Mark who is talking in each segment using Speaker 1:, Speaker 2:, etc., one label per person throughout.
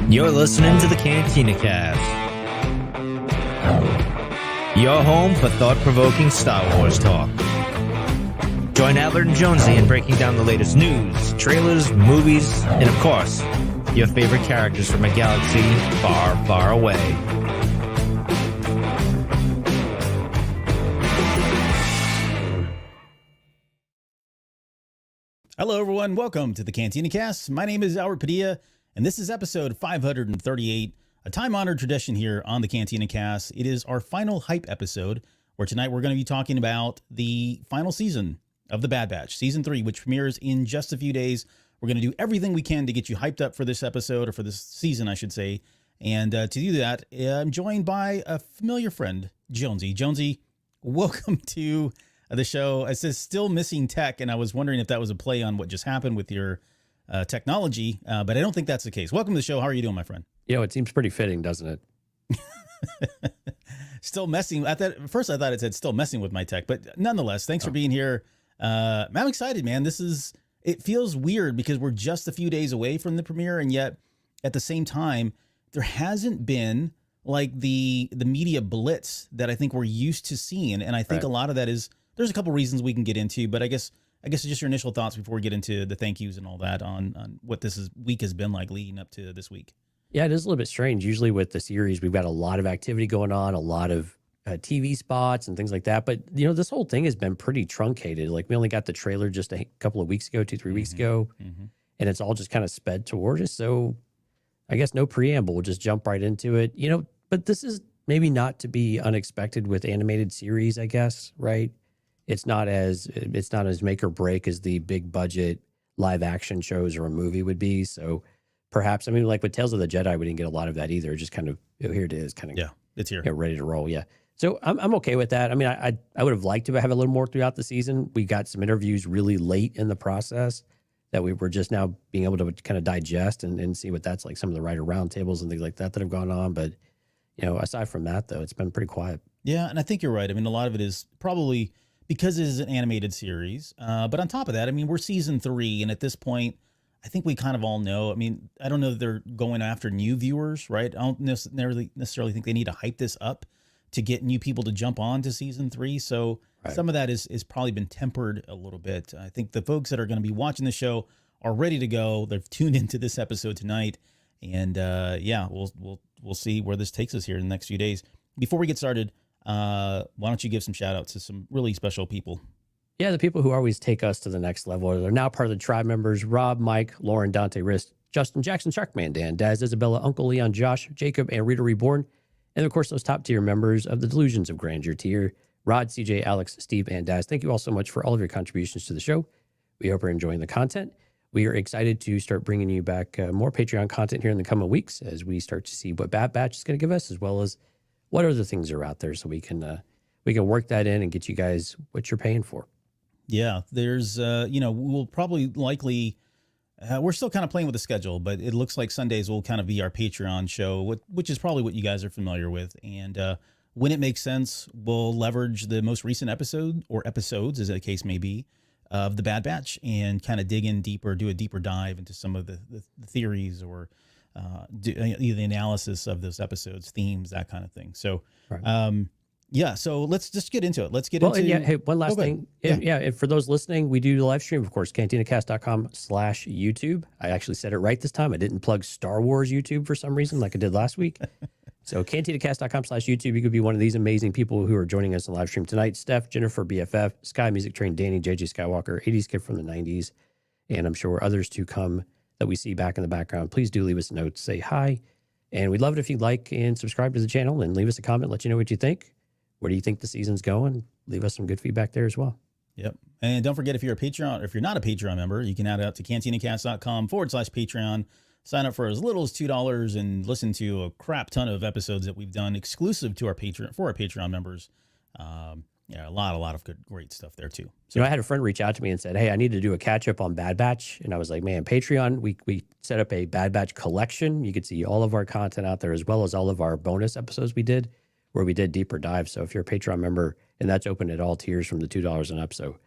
Speaker 1: You're listening to the Cantina Cast, your home for thought-provoking Star Wars talk. Join Albert and Jonesy in breaking down the latest news, trailers, movies, and of course, your favorite characters from a galaxy far, far away.
Speaker 2: Hello, everyone. Welcome to the Cantina Cast. My name is Albert Padilla, and this is episode 538, a time-honored tradition here on the Cantina Cast. It is our final hype episode, where tonight we're going to be talking about the final season of The Bad Batch, Season 3, which premieres in just a few days. We're going to do everything we can to get you hyped up for this episode, or for this season, I should say. And to do that, I'm joined by a familiar friend, Jonesy. Jonesy, welcome to the show. It says still missing tech, and I was wondering if that was a play on what just happened with your technology, but I don't think that's the case. Welcome to the show. How are you doing, my friend?
Speaker 3: You know, it seems pretty fitting, doesn't it?
Speaker 2: Still messing. At first, I thought it said still messing with my tech, but nonetheless, thanks for being here. I'm excited, man. It feels weird because we're just a few days away from the premiere, and yet at the same time, there hasn't been like the media blitz that I think we're used to seeing, and I think a lot of that is. There's a couple reasons we can get into, but I guess just your initial thoughts before we get into the thank yous and all that on what week has been like leading up to this week.
Speaker 3: Yeah, it is a little bit strange. Usually with the series, we've got a lot of activity going on, a lot of TV spots and things like that. But, you know, this whole thing has been pretty truncated. Like we only got the trailer just a couple of weeks ago, 2-3 weeks ago, and it's all just kind of sped towards us. So I guess no preamble, we'll just jump right into it. You know, but this is maybe not to be unexpected with animated series, I guess, right? It's not as make or break as the big budget live action shows or a movie would be. So perhaps, I mean, like with Tales of the Jedi, we didn't get a lot of that either. Just kind of, here it is, kind of,
Speaker 2: it's here,
Speaker 3: ready to roll. Yeah. So I'm okay with that. I mean, I would have liked to have a little more throughout the season. We got some interviews really late in the process that we were just now being able to kind of digest and see what that's like, some of the writer roundtables and things like that have gone on. But, you know, aside from that, though, it's been pretty quiet.
Speaker 2: Yeah. And I think you're right. I mean, a lot of it is probably because it is an animated series. But on top of that, I mean, we're season 3. And at this point, I think we kind of all know. I mean, I don't know if they're going after new viewers, right? I don't necessarily think they need to hype this up to get new people to jump on to season 3. So some of that is probably been tempered a little bit. I think the folks that are going to be watching the show are ready to go. They've tuned into this episode tonight. And we'll see where this takes us here in the next few days. Before we get started, why don't you give some shout outs to some really special people?
Speaker 3: Yeah, the people who always take us to the next level. They're now part of the tribe members: Rob, Mike, Lauren, Dante, Rist, Justin, Jackson, Sharkman, Dan, Daz, Isabella, Uncle Leon, Josh, Jacob, and Rita Reborn. And of course, those top tier members of the Delusions of Grandeur tier: Rod, CJ, Alex, Steve, and Daz. Thank you all so much for all of your contributions to the show. We hope you're enjoying the content. We are excited to start bringing you back more Patreon content here in the coming weeks as we start to see what Bad Batch is going to give us, as well as what other things are out there, so we can work that in and get you guys what you're paying for.
Speaker 2: Yeah, there's we'll probably likely we're still kind of playing with the schedule, but it looks like Sundays will kind of be our Patreon show, which is probably what you guys are familiar with. And when it makes sense, we'll leverage the most recent episode or episodes, as the case may be, of The Bad Batch and kind of dig in deeper, do a deeper dive into some of the theories or do the analysis of those episodes, themes, that kind of thing. So, so let's just get into it. Let's get into.
Speaker 3: Hey, one last thing. And for those listening, we do the live stream, of course, cantinacast.com/YouTube. I actually said it right this time. I didn't plug Star Wars YouTube for some reason, like I did last week. So cantinacast.com/YouTube. You could be one of these amazing people who are joining us in live stream tonight: Steph, Jennifer, BFF, Sky Music Train, Danny, JJ Skywalker, 80s kid from the 90s, and I'm sure others to come that we see back in the background. Please do leave us a note, say hi, and we'd love it if you'd like and subscribe to the channel and leave us a comment, let you know what you think. Where do you think the season's going? Leave us some good feedback there as well.
Speaker 2: Yep. And don't forget, if you're not a Patreon member, you can add it up to cantinacast.com/Patreon. Sign up for as little as $2 and listen to a crap ton of episodes that we've done exclusive to our Patreon members. A lot of great stuff there too.
Speaker 3: So, I had a friend reach out to me and said, hey, I need to do a catch up on Bad Batch. And I was like, man, Patreon, we set up a Bad Batch collection. You could see all of our content out there, as well as all of our bonus episodes we did, where we did deeper dives. So if you're a Patreon member, and that's open at all tiers from the $2 and up. So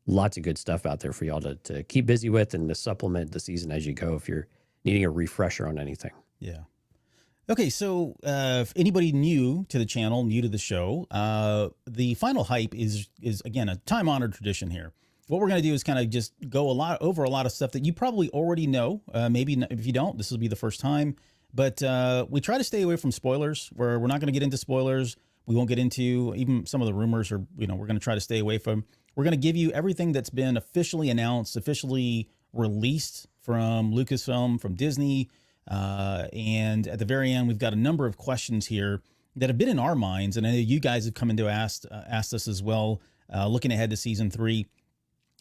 Speaker 3: lots of good stuff out there for y'all to keep busy with and to supplement the season as you go if you're needing a refresher on anything.
Speaker 2: Yeah. Okay, so if anybody new to the channel, new to the show, the final hype is again a time-honored tradition here. What we're going to do is kind of just go over a lot of stuff that you probably already know. Maybe if you don't, this will be the first time. But we try to stay away from spoilers. We're not going to get into spoilers. We won't get into even some of the rumors, or we're going to try to stay away from. We're going to give you everything that's been officially announced, officially released from Lucasfilm, from Disney. And at the very end, we've got a number of questions here that have been in our minds, and I know you guys have come in to asked us as well, looking ahead to season 3.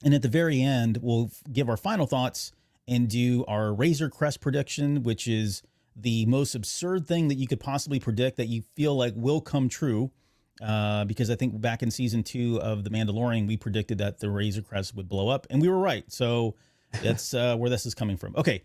Speaker 2: And at the very end, we'll give our final thoughts and do our Razor Crest prediction, which is the most absurd thing that you could possibly predict that you feel like will come true. Because I think back in season 2 of The Mandalorian, we predicted that the Razor Crest would blow up, and we were right. So that's where this is coming from. Okay.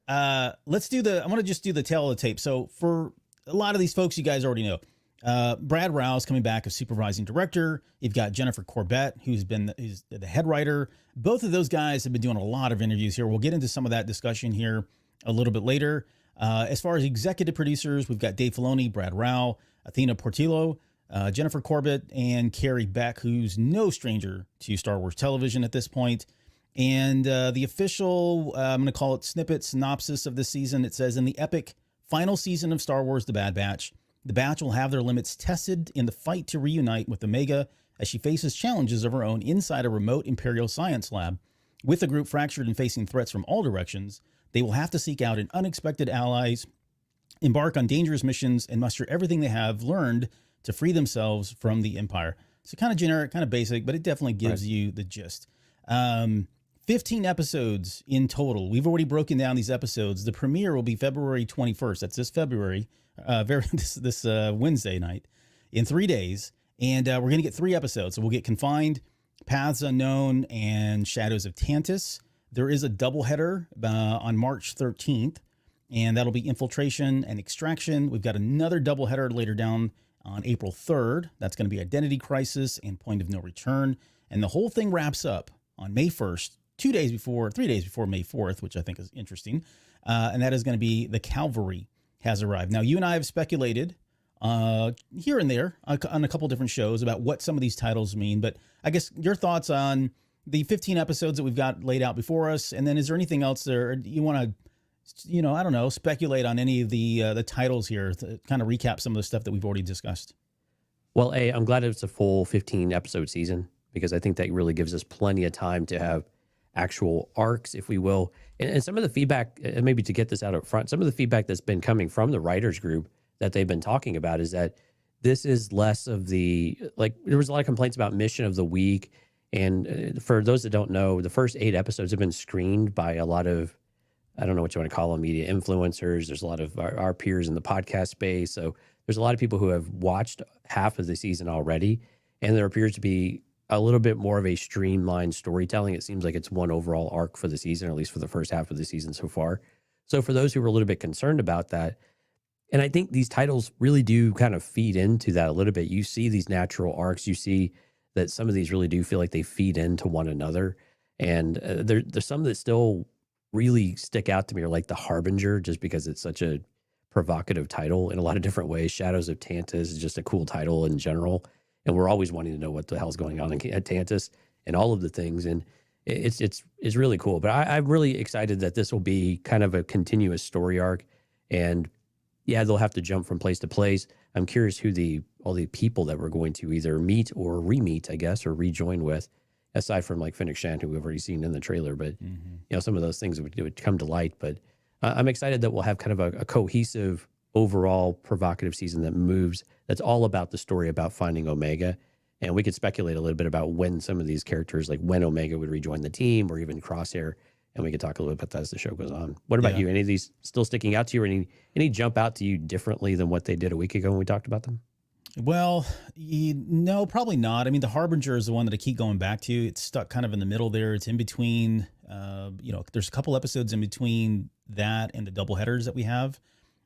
Speaker 2: I want to just do the tail of the tape. So for a lot of these folks, you guys already know, Brad Rouse coming back as supervising director. You've got Jennifer Corbett, who's the head writer. Both of those guys have been doing a lot of interviews here. We'll get into some of that discussion here a little bit later. As far as executive producers, we've got Dave Filoni, Brad Rao, Athena Portillo, Jennifer Corbett, and Carrie Beck, who's no stranger to Star Wars television at this point. And the official, I'm going to call it snippet synopsis of this season. It says, in the epic final season of Star Wars: The Bad Batch, the Batch will have their limits tested in the fight to reunite with Omega as she faces challenges of her own inside a remote Imperial science lab. With the group fractured and facing threats from all directions, they will have to seek out an unexpected allies, embark on dangerous missions, and muster everything they have learned to free themselves from the Empire. So kind of generic, kind of basic, but it definitely gives you the gist. 15 episodes in total. We've already broken down these episodes. The premiere will be February 21st. That's this February, this Wednesday night, in 3 days. And we're going to get 3 episodes. So we'll get Confined, Paths Unknown, and Shadows of Tantus. There is a doubleheader on March 13th, and that'll be Infiltration and Extraction. We've got another doubleheader later down on April 3rd. That's going to be Identity Crisis and Point of No Return. And the whole thing wraps up on May 1st, 3 days before May 4th, which I think is interesting. And that is going to be The Cavalry Has Arrived. Now, you and I have speculated here and there on a couple different shows about what some of these titles mean. But I guess your thoughts on the 15 episodes that we've got laid out before us. And then is there anything else there you want to, I don't know, speculate on any of the titles here to kind of recap some of the stuff that we've already discussed?
Speaker 3: Well, I'm glad it's a full 15 episode season, because I think that really gives us plenty of time to have actual arcs, if we will. And some of the feedback, maybe to get this out up front, some of the feedback that's been coming from the writers group that they've been talking about is that this is less of the, like, there was a lot of complaints about mission of the week. And for those that don't know, the first 8 episodes have been screened by a lot of, I don't know what you want to call them, media influencers. There's a lot of our peers in the podcast space. So there's a lot of people who have watched half of the season already. And there appears to be a little bit more of a streamlined storytelling. It seems like it's one overall arc for the season, or at least for the first half of the season so far. So for those who were a little bit concerned about that, and I think these titles really do kind of feed into that a little bit. You see these natural arcs. You see that some of these really do feel like they feed into one another. And there's some that still really stick out to me, or like The Harbinger, just because it's such a provocative title in a lot of different ways. Shadows of Tantus is just a cool title in general. And we're always wanting to know what the hell's going on at Tantus and all of the things. And it's really cool. But I'm really excited that this will be kind of a continuous story arc. And yeah, they'll have to jump from place to place. I'm curious who all the people that we're going to either meet or re-meet, I guess, or rejoin with, aside from like Fennec Shand, who we've already seen in the trailer. But, some of those things would come to light. But I'm excited that we'll have kind of a cohesive, overall provocative season that's all about the story about finding Omega. And we could speculate a little bit about when some of these characters, like when Omega would rejoin the team, or even Crosshair. And we could talk a little bit about that as the show goes on. What about you? Any of these still sticking out to you, or any jump out to you differently than what they did a week ago when we talked about them?
Speaker 2: Well, no, probably not. I mean, The Harbinger is the one that I keep going back to. It's stuck kind of in the middle there. It's in between, there's a couple episodes in between that and the double headers that we have.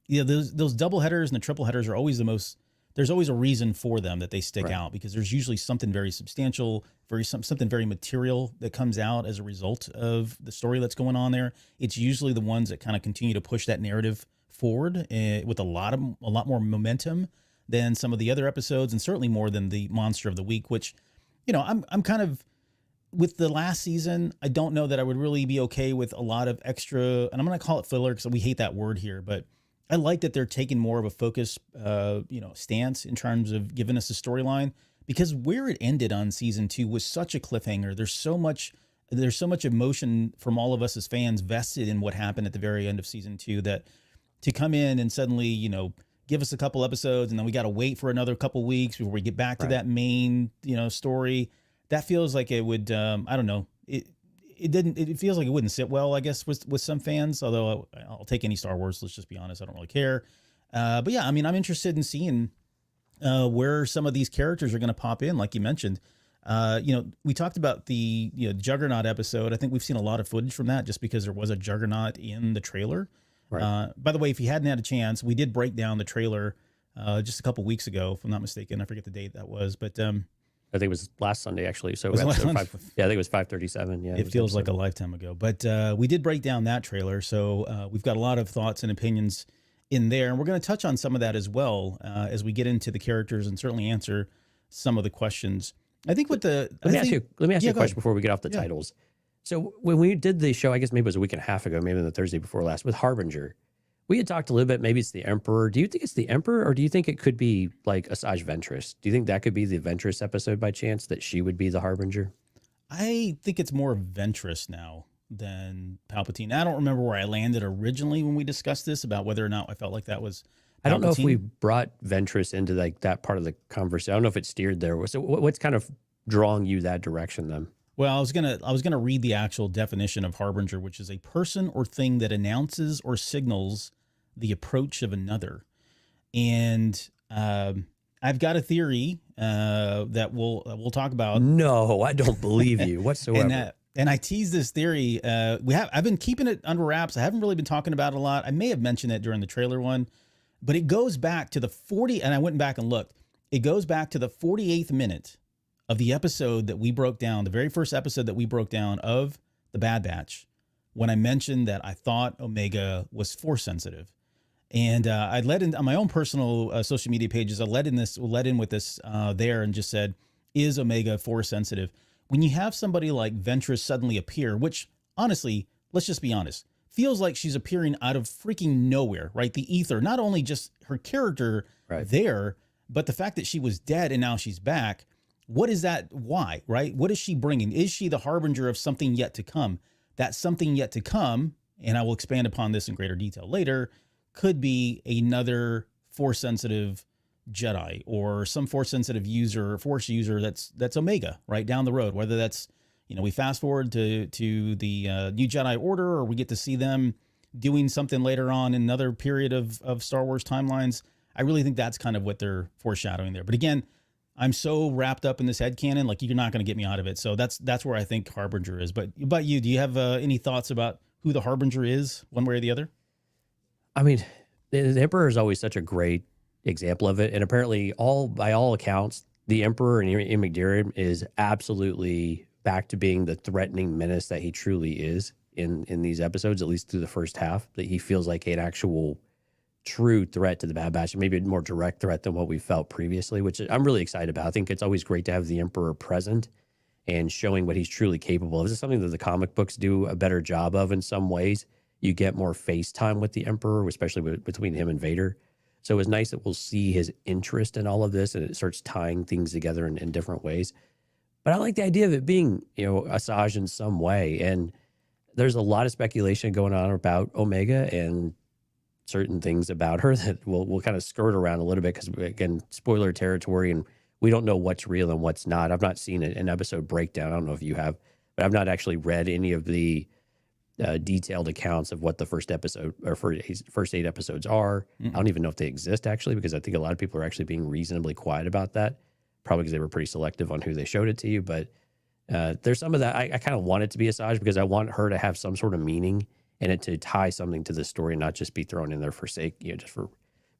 Speaker 2: Those double headers and the triple headers are always the most there's always a reason for them that they stick
Speaker 3: Right.
Speaker 2: out, because there's usually something very substantial, something very material that comes out as a result of the story that's going on there. It's usually the ones that kind of continue to push that narrative forward with a lot more momentum than some of the other episodes, and certainly more than the monster of the week, which, I'm kind of, with the last season, I don't know that I would really be okay with a lot of extra, and I'm going to call it filler because we hate that word here, but I like that they're taking more of a focus, stance in terms of giving us a storyline, because where it ended on season 2 was such a cliffhanger. There's so much emotion from all of us as fans vested in what happened at the very end of season 2, that to come in and suddenly, give us a couple episodes and then we got to wait for another couple weeks before we get back to that main, story. That feels like it would, I don't know. It feels like it wouldn't sit well, I guess, with some fans, although I'll take any Star Wars. Let's just be honest. I don't really care. But yeah, I mean, I'm interested in seeing where some of these characters are going to pop in, like you mentioned. We talked about the Juggernaut episode. I think we've seen a lot of footage from that just because there was a Juggernaut in the trailer. Right. By the way, if you hadn't had a chance, we did break down the trailer just a couple weeks ago, if I'm not mistaken. I forget the date that was, but
Speaker 3: I think it was last Sunday, actually. So
Speaker 2: Was it
Speaker 3: episode
Speaker 2: last-
Speaker 3: 5, yeah, I think it was 537. Yeah,
Speaker 2: it feels like a lifetime ago. But we did break down that trailer, so we've got a lot of thoughts and opinions in there, and we're going to touch on some of that as well as we get into the characters and certainly answer some of the questions. I think with the
Speaker 3: let me ask you a
Speaker 2: go
Speaker 3: question before we get off the titles. So when we did the show, I guess maybe it was a week and a half ago, maybe the Thursday before last, with Harbinger, we had talked a little bit. Maybe it's the Emperor. Do you think it's the Emperor, or do you think it could be like Asajj Ventress? Do you think that could be the Ventress episode by chance, that she would be the Harbinger?
Speaker 2: I think it's more Ventress now than Palpatine. I don't remember where I landed originally when we discussed this about whether or not I felt like that was Palpatine.
Speaker 3: I don't know if we brought Ventress into like that part of the conversation. I don't know if it steered there. So what's kind of drawing you that direction then?
Speaker 2: Well, I was gonna read the actual definition of Harbinger, which is a person or thing that announces or signals the approach of another. And I've got a theory that we'll talk about.
Speaker 3: No, I don't believe you whatsoever.
Speaker 2: And I teased this theory. I've been keeping it under wraps. I haven't really been talking about it a lot. I may have mentioned it during the trailer one, but it goes back to the 40, and I went back and looked. It goes back to the 48th minute of the episode that we broke down, the very first episode that we broke down of The Bad Batch, when I mentioned that I thought Omega was Force sensitive. And I led in on my own personal social media pages. I led in with this there and just said, is Omega Force sensitive? When you have somebody like Ventress suddenly appear, which honestly, let's just be honest, feels like she's appearing out of freaking nowhere, right? The ether, not only just her character there, but the fact that she was dead and now she's back. What is that? Why, right? What is she bringing? Is she the harbinger of something yet to come? That something yet to come, and I will expand upon this in greater detail later, could be another Force-sensitive Jedi or some Force-sensitive user, Force user that's Omega right down the road. Whether that's, we fast forward to the New Jedi Order, or we get to see them doing something later on in another period of Star Wars timelines. I really think that's kind of what they're foreshadowing there. But again, I'm so wrapped up in this headcanon, like you're not going to get me out of it. So that's where I think Harbinger is. But you, do you have any thoughts about who the Harbinger is, one way or the other?
Speaker 3: I mean, the Emperor is always such a great example of it. And apparently, by all accounts, the Emperor and Ian McDiarmid is absolutely back to being the threatening menace that he truly is in these episodes, at least through the first half, that he feels like an actual true threat to the Bad Batch, and maybe a more direct threat than what we felt previously, which I'm really excited about. I think it's always great to have the Emperor present and showing what he's truly capable of. This is something that the comic books do a better job of in some ways. You get more face time with the Emperor, especially between him and Vader. So it was nice that we'll see his interest in all of this, and it starts tying things together in different ways. But I like the idea of it being, Asajj in some way. And there's a lot of speculation going on about Omega and certain things about her that we'll kind of skirt around a little bit because, again, spoiler territory, and we don't know what's real and what's not. I've not seen an episode breakdown. I don't know if you have, but I've not actually read any of the detailed accounts of what the first episode or first 8 episodes are. I don't even know if they exist, actually, because I think a lot of people are actually being reasonably quiet about that, probably because they were pretty selective on who they showed it to you. But there's some of that. I kind of want it to be Asajj because I want her to have some sort of meaning and it to tie something to the story and not just be thrown in there for sake, just for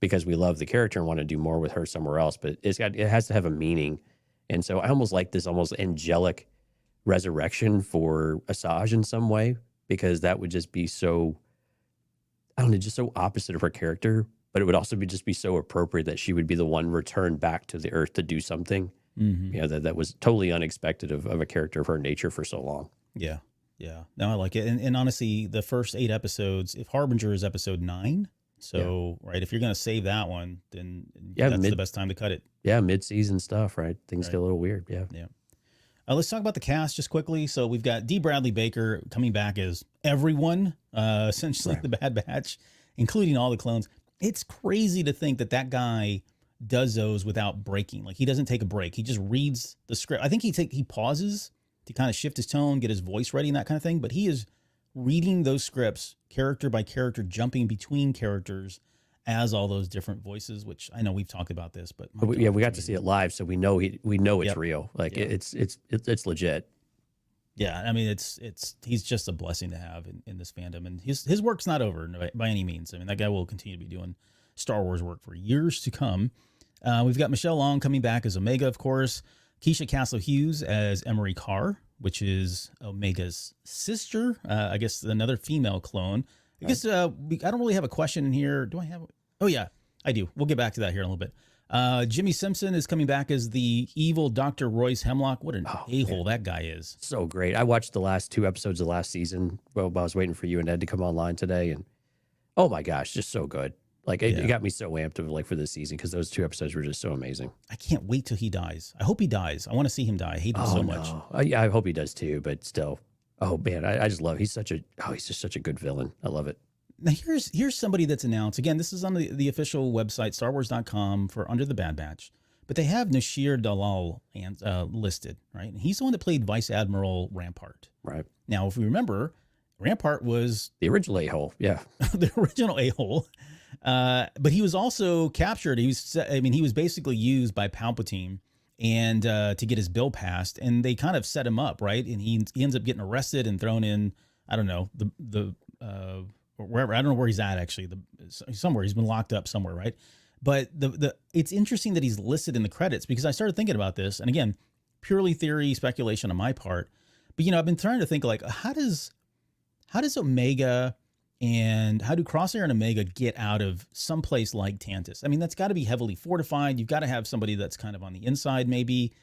Speaker 3: because we love the character and want to do more with her somewhere else. But it has to have a meaning. And so I almost like this almost angelic resurrection for Asajj in some way, because that would just be so, I don't know, just so opposite of her character. But it would also just be so appropriate that she would be the one returned back to the Earth to do something. You know, that was totally unexpected of a character of her nature for so long.
Speaker 2: Yeah. Yeah. No, I like it. And honestly, the first 8 episodes, if Harbinger is episode 9, so, right, if you're going to save that one, then that's the best time to cut it.
Speaker 3: Yeah, mid-season stuff, right? Things get a little weird. Yeah.
Speaker 2: Yeah. Let's talk about the cast just quickly. So we've got D. Bradley Baker coming back as everyone, essentially the Bad Batch, including all the clones. It's crazy to think that guy does those without breaking. Like, he doesn't take a break. He just reads the script. I think he pauses to kind of shift his tone, get his voice ready and that kind of thing. But he is reading those scripts character by character, jumping between characters as all those different voices, which I know we've talked about this, but
Speaker 3: we got to see it live. So we know it's real. Like it's legit.
Speaker 2: Yeah. I mean, he's just a blessing to have in this fandom, and his work's not over by any means. I mean, that guy will continue to be doing Star Wars work for years to come. We've got Michelle Long coming back as Omega, of course. Keisha Castle-Hughes as Emery Carr, which is Omega's sister. I guess another female clone. I guess I don't really have a question in here. Do I have? Oh, yeah, I do. We'll get back to that here in a little bit. Jimmy Simpson is coming back as the evil Dr. Royce Hemlock. What an a-hole that guy is.
Speaker 3: So great. I watched the last 2 episodes of last season while I was waiting for you and Ed to come online today. And oh my gosh, just so good. Like it got me so amped for this season because those 2 episodes were just so amazing.
Speaker 2: I can't wait till he dies. I hope he dies. I want to see him die. I hate him so much.
Speaker 3: Yeah, I hope he does too, but still. Oh man, I just love he's just such a good villain. I love it.
Speaker 2: Now here's somebody that's announced. Again, this is on the official website, StarWars.com, for Under the Bad Batch. But they have Nashir Dalal listed, right? And he's the one that played Vice Admiral Rampart.
Speaker 3: Right.
Speaker 2: Now, if we remember, Rampart was
Speaker 3: the original a-hole. Yeah.
Speaker 2: the original a-hole. But he was also captured. He was basically used by Palpatine and to get his bill passed, and they kind of set him up, right? And he ends up getting arrested and thrown in, I don't know, wherever. I don't know where he's at actually. Somewhere he's been locked up somewhere, right? But it's interesting that he's listed in the credits, because I started thinking about this, and again, purely theory, speculation on my part. But I've been trying to think, like, how does Omega and how do Crosshair and Omega get out of someplace like Tantus? I mean, that's got to be heavily fortified. You've got to have somebody that's kind of on the inside, maybe.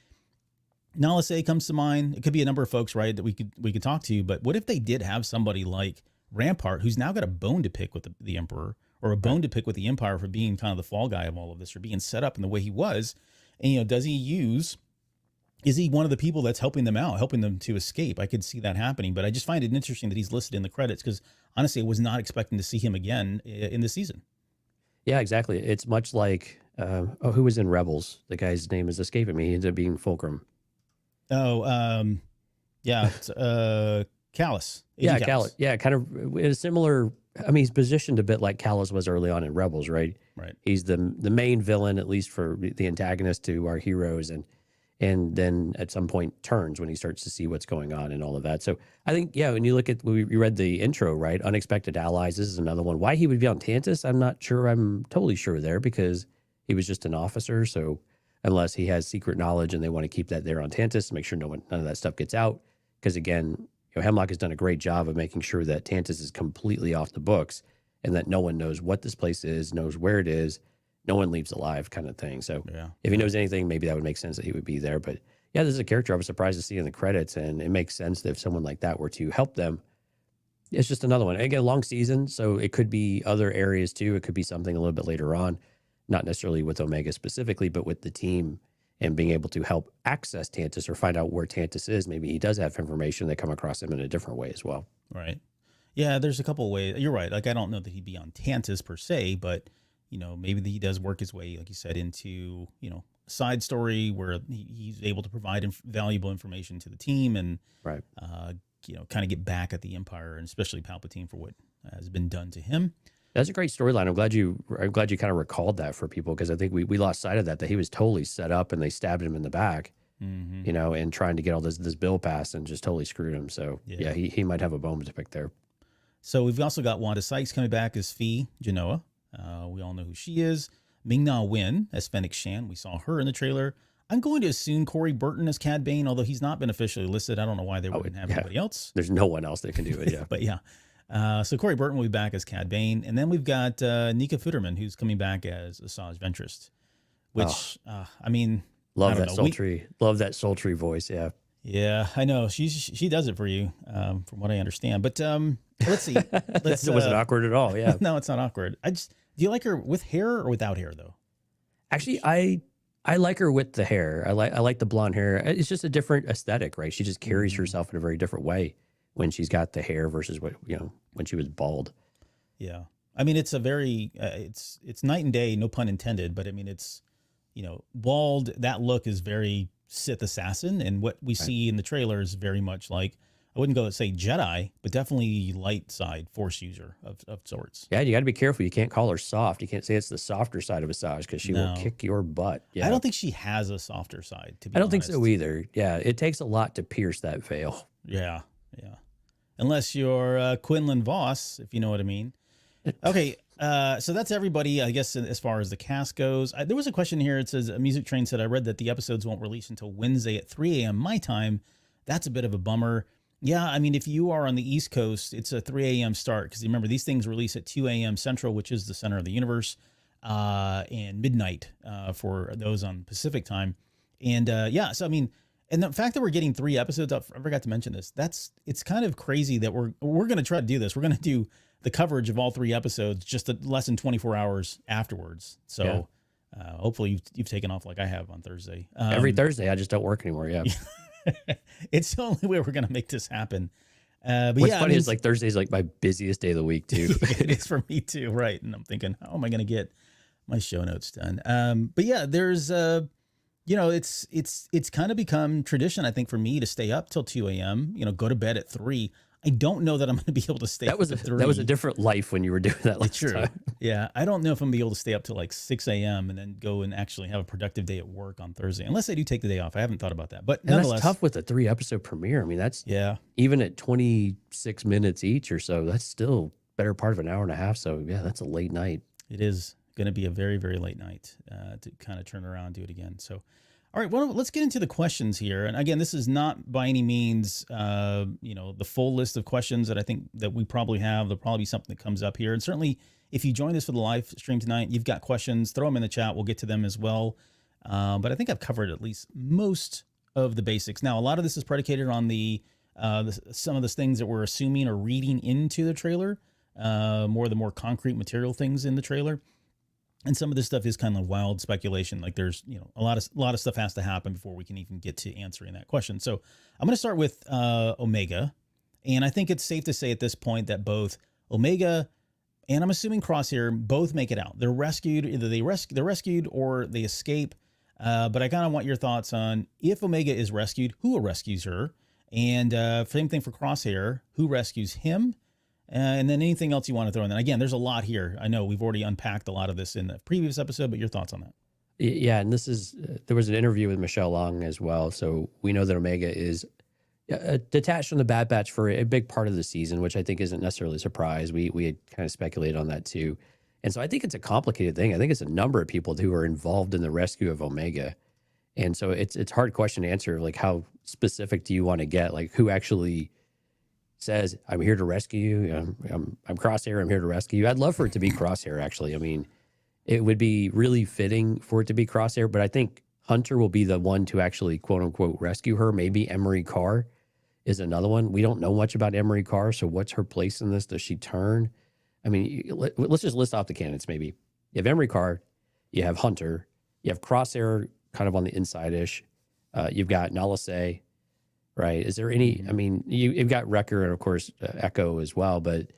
Speaker 2: Nala Se comes to mind. It could be a number of folks, right, that we could talk to. But what if they did have somebody like Rampart, who's now got a bone to pick with the Emperor, or a bone to pick with the Empire for being kind of the fall guy of all of this, or being set up in the way he was? And, is he one of the people that's helping them out, helping them to escape? I could see that happening, but I just find it interesting that he's listed in the credits, because honestly, I was not expecting to see him again in this season.
Speaker 3: Yeah, exactly. It's much like, who was in Rebels? The guy's name is escaping me. He ends up being Fulcrum.
Speaker 2: Oh, yeah, it's, Callus.
Speaker 3: Yeah, Callus. Yeah, kind of in a similar. I mean, he's positioned a bit like Callus was early on in Rebels, right?
Speaker 2: Right.
Speaker 3: He's the main villain, at least for the antagonist to our heroes, and then at some point turns when he starts to see what's going on and all of that. So I think, when you look at, we read the intro, right? Unexpected Allies. This is another one. Why he would be on Tantus, I'm not sure. I'm totally sure there, because he was just an officer. So unless he has secret knowledge and they want to keep that there on Tantus to make sure none of that stuff gets out. Because again, Hemlock has done a great job of making sure that Tantus is completely off the books and that no one knows what this place is, knows where it is. No one leaves alive, kind of thing. So if he knows anything, maybe that would make sense that he would be there. But yeah, this is a character I was surprised to see in the credits, and it makes sense that if someone like that were to help them, it's just another one. And again, long season, so it could be other areas too. It could be something a little bit later on, not necessarily with Omega specifically, but with the team and being able to help access Tantus or find out where Tantus is. Maybe he does have information that come across him in a different way as well.
Speaker 2: Right. Yeah, there's a couple of ways. You're right. Like, I don't know that he'd be on Tantus per se, but maybe he does work his way, like you said, into, a side story where he's able to provide valuable information to the team and,
Speaker 3: right.
Speaker 2: Kind of get back at the Empire, and especially Palpatine, for what has been done to him.
Speaker 3: That's a great storyline. I'm glad you kind of recalled that for people, because I think we lost sight of that he was totally set up and they stabbed him in the back, and trying to get all this bill passed and just totally screwed him. So he might have a bone to pick there.
Speaker 2: So we've also got Wanda Sykes coming back as Phee Genoa. We all know who she is. Ming-Na Wen as Fennec Shan. We saw her in the trailer. I'm going to assume Corey Burton as Cad Bane, although he's not been officially listed. I don't know why they wouldn't have anybody else.
Speaker 3: There's no one else that can do it, yeah.
Speaker 2: But yeah. So Corey Burton will be back as Cad Bane. And then we've got Nika Futterman, who's coming back as Asajj Ventress, which, I mean...
Speaker 3: Love that sultry voice, yeah.
Speaker 2: Yeah, I know. She does it for you, from what I understand. But let's see.
Speaker 3: It wasn't awkward at all, yeah.
Speaker 2: No, it's not awkward. Do you like her with hair or without hair, though?
Speaker 3: Actually, I like her with the hair. I like the blonde hair. It's just a different aesthetic, right? She just carries herself in a very different way when she's got the hair versus when she was bald.
Speaker 2: Yeah, I mean it's a very it's night and day, no pun intended. But I mean it's bald. That look is very Sith assassin, and what we see in the trailer is very much like, I wouldn't go say Jedi, but definitely light side Force user of sorts.
Speaker 3: Yeah, you got to be careful. You can't call her soft. You can't say it's the softer side of Asajj because she will kick your butt. Yeah.
Speaker 2: I don't think she has a softer side, to be honest.
Speaker 3: I don't think so either. Yeah, it takes a lot to pierce that veil.
Speaker 2: Yeah. Unless you're Quinlan Voss, if you know what I mean. Okay, so that's everybody, I guess, as far as the cast goes. There was a question here. It says, Music Train said, I read that the episodes won't release until Wednesday at 3 a.m. my time. That's a bit of a bummer. Yeah, I mean, if you are on the East Coast, it's a 3 a.m. start because remember, these things release at 2 a.m. Central, which is the center of the universe, and midnight for those on Pacific time. And so I mean, and the fact that we're getting 3 episodes up, I forgot to mention this. It's kind of crazy that we're going to try to do this. We're going to do the coverage of all 3 episodes just less than 24 hours afterwards. So hopefully you've taken off like I have on Thursday.
Speaker 3: Every Thursday, I just don't work anymore. Yeah.
Speaker 2: It's the only way we're going to make this happen. But
Speaker 3: What's funny is like Thursday's like my busiest day of the week too.
Speaker 2: It is for me too. Right. And I'm thinking, how am I going to get my show notes done? But yeah, there's, it's kind of become tradition, I think, for me to stay up till 2 a.m., go to bed at 3. I don't know that I'm going to be able to stay up to 3.
Speaker 3: That was a different life when you were doing that last time.
Speaker 2: Yeah. I don't know if I'm going to be able to stay up till like 6 a.m. and then go and actually have a productive day at work on Thursday, unless I do take the day off. I haven't thought about that. But nonetheless,
Speaker 3: that's tough with a 3-episode premiere. I mean, that's even at 26 minutes each or so, that's still better part of an hour and a half. So yeah, that's a late night.
Speaker 2: It is going to be a very, very late night to kind of turn around and do it again. So, all right, well, let's get into the questions here. And again, this is not by any means, the full list of questions that I think that we probably have. There'll probably be something that comes up here. And certainly, if you joined us for the live stream tonight, you've got questions, throw them in the chat. We'll get to them as well. But I think I've covered at least most of the basics. Now, a lot of this is predicated on some of the things that we're assuming or reading into the trailer, the more concrete material things in the trailer. And some of this stuff is kind of wild speculation. Like there's, a lot of stuff has to happen before we can even get to answering that question. So I'm going to start with Omega. And I think it's safe to say at this point that both Omega and I'm assuming Crosshair both make it out. They're rescued. Either they're rescued or they escape. But I kind of want your thoughts on if Omega is rescued, who rescues her? And same thing for Crosshair, who rescues him? And then anything else you want to throw in. And again, there's a lot here. I know we've already unpacked a lot of this in the previous episode, but your thoughts on that?
Speaker 3: Yeah, and there was an interview with Michelle Long as well. So we know that Omega is detached from the Bad Batch for a big part of the season, which I think isn't necessarily a surprise. We had kind of speculated on that too. And so I think it's a complicated thing. I think it's a number of people who are involved in the rescue of Omega. And so it's a hard question to answer. Like, how specific do you want to get? Like, who actually says, I'm here to rescue you. I'm Crosshair. I'm here to rescue you. I'd love for it to be Crosshair, actually. I mean, it would be really fitting for it to be Crosshair, but I think Hunter will be the one to actually, quote unquote, rescue her. Maybe Emery Carr is another one. We don't know much about Emery Carr, so what's her place in this? Does she turn? I mean, let's just list off the candidates maybe. You have Emery Carr, you have Hunter, you have Crosshair kind of on the inside-ish. You've got Nala Se, right? Is there any, I mean, you've got Wrecker and, of course, Echo as well. But,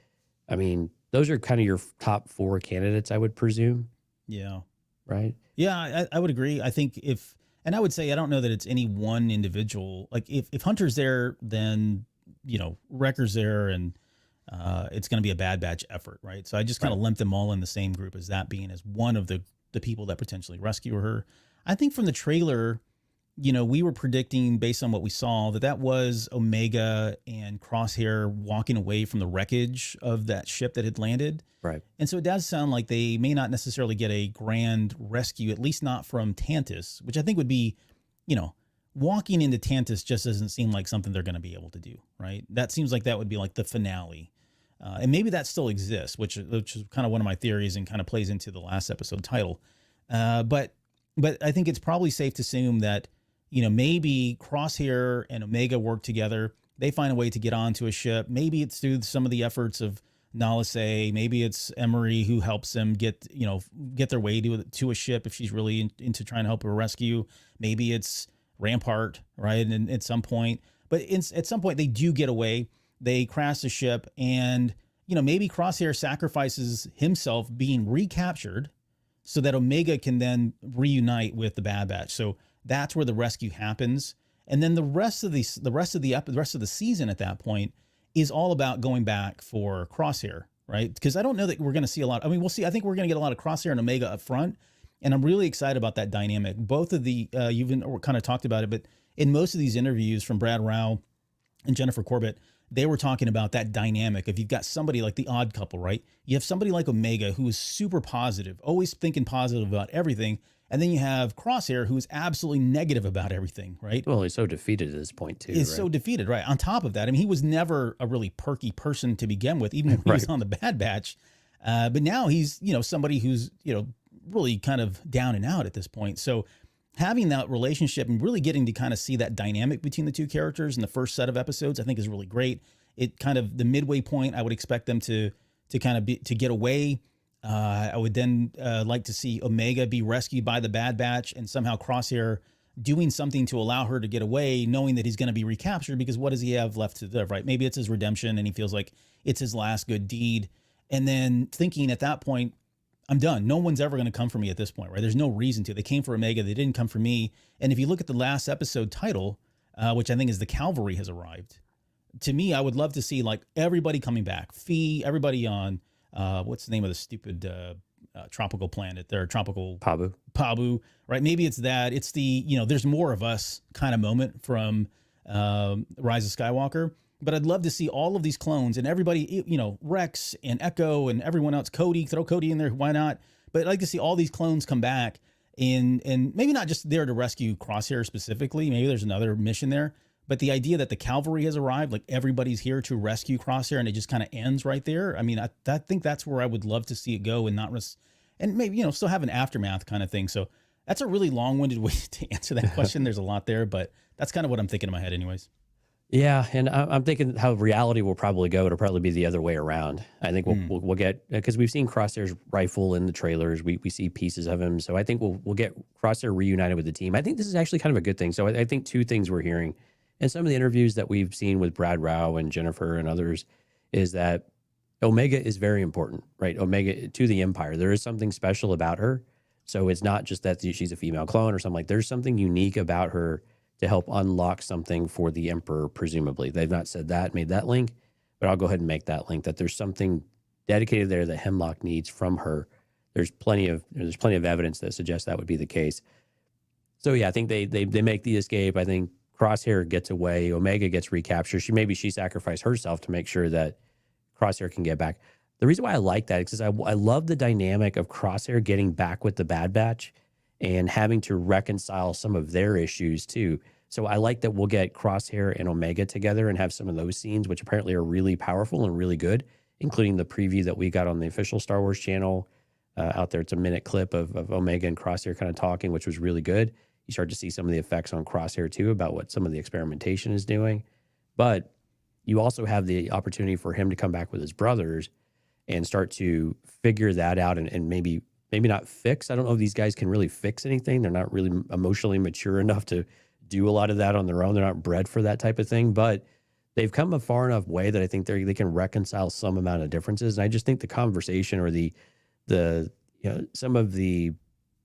Speaker 3: I mean, those are kind of your top 4 candidates, I would presume.
Speaker 2: Yeah.
Speaker 3: Right?
Speaker 2: Yeah, I would agree. I think and I would say I don't know that it's any one individual. Like, if Hunter's there, then, Wrecker's there, and it's going to be a Bad Batch effort, right? So I just kind of lump them all in the same group as that being as one of the people that potentially rescue her. I think from the trailer, we were predicting based on what we saw that was Omega and Crosshair walking away from the wreckage of that ship that had landed.
Speaker 3: Right.
Speaker 2: And so it does sound like they may not necessarily get a grand rescue, at least not from Tantus, which I think would be, walking into Tantus just doesn't seem like something they're going to be able to do, right? That seems like that would be like the finale. And maybe that still exists, which is kind of one of my theories and kind of plays into the last episode title. But I think it's probably safe to assume that, maybe Crosshair and Omega work together. They find a way to get onto a ship. Maybe it's through some of the efforts of Nalase. Maybe it's Emery who helps them get their way to a ship if she's really into trying to help her rescue. Maybe it's Rampart, right? And at some point, at some point they do get away. They crash the ship, and maybe Crosshair sacrifices himself being recaptured so that Omega can then reunite with the Bad Batch. So that's where the rescue happens, and then the rest of the season at that point is all about going back for Crosshair, right? Because I don't know that we're going to see a lot. I mean, we'll see. I think we're going to get a lot of Crosshair and Omega up front, and I'm really excited about that dynamic. Both of the you've kind of talked about it, but in most of these interviews from Brad Rao and Jennifer Corbett, they were talking about that dynamic. If you've got somebody like the Odd Couple, right? You have somebody like Omega who is super positive, always thinking positive about everything. And then you have Crosshair, who is absolutely negative about everything, right?
Speaker 3: Well, he's so defeated at this point, too.
Speaker 2: He's so defeated, right? On top of that, I mean, he was never a really perky person to begin with, even when he was on the Bad Batch. But now he's, somebody who's, really kind of down and out at this point. So having that relationship and really getting to kind of see that dynamic between the two characters in the first set of episodes, I think is really great. It kind of the midway point, I would expect them to kind of to get away. I would then like to see Omega be rescued by the Bad Batch and somehow Crosshair doing something to allow her to get away, knowing that he's going to be recaptured, because what does he have left to live, right? Maybe it's his redemption and he feels like it's his last good deed. And then thinking at that point, I'm done. No one's ever going to come for me at this point, right? There's no reason to. They came for Omega. They didn't come for me. And if you look at the last episode title, which I think is The Cavalry Has Arrived, to me, I would love to see like everybody coming back. Fee, everybody on, what's the name of the stupid tropical planet there? Tropical Pabu, right? Maybe it's that. It's the, there's more of us kind of moment from Rise of Skywalker. But I'd love to see all of these clones and everybody, Rex and Echo and everyone else, Cody, throw Cody in there. Why not? But I'd like to see all these clones come back and maybe not just there to rescue Crosshair specifically. Maybe there's another mission there. But the idea that the cavalry has arrived, like everybody's here to rescue Crosshair, and it just kind of ends right there. I mean, I think that's where I would love to see it go, and not and maybe still have an aftermath kind of thing. So that's a really long-winded way to answer that question. There's a lot there, but that's kind of what I'm thinking in my head, anyways.
Speaker 3: Yeah, and I'm thinking how reality will probably go. It'll probably be the other way around. I think we'll get, because we've seen Crosshair's rifle in the trailers. We see pieces of him, so I think we'll get Crosshair reunited with the team. I think this is actually kind of a good thing. So I think two things we're hearing, and some of the interviews that we've seen with Brad Rao and Jennifer and others, is that Omega is very important, right? Omega to the Empire. There is something special about her. So it's not just that she's a female clone or something. Like, there's something unique about her to help unlock something for the Emperor, presumably. They've not said that, made that link, but I'll go ahead and make that link, that there's something dedicated there that Hemlock needs from her. There's plenty of evidence that suggests that would be the case. So yeah, I think they make the escape. I think Crosshair gets away. Omega gets recaptured. She sacrificed herself to make sure that Crosshair can get back. The reason why I like that is because I love the dynamic of Crosshair getting back with the Bad Batch and having to reconcile some of their issues too. So I like that we'll get Crosshair and Omega together and have some of those scenes, which apparently are really powerful and really good, including the preview that we got on the official Star Wars channel out there. It's a minute clip of Omega and Crosshair kind of talking, which was really good. You start to see some of the effects on Crosshair too, about what some of the experimentation is doing. But you also have the opportunity for him to come back with his brothers and start to figure that out and maybe not fix. I don't know if these guys can really fix anything. They're not really emotionally mature enough to do a lot of that on their own. They're not bred for that type of thing, but they've come a far enough way that I think they can reconcile some amount of differences. And I just think the conversation or the some of the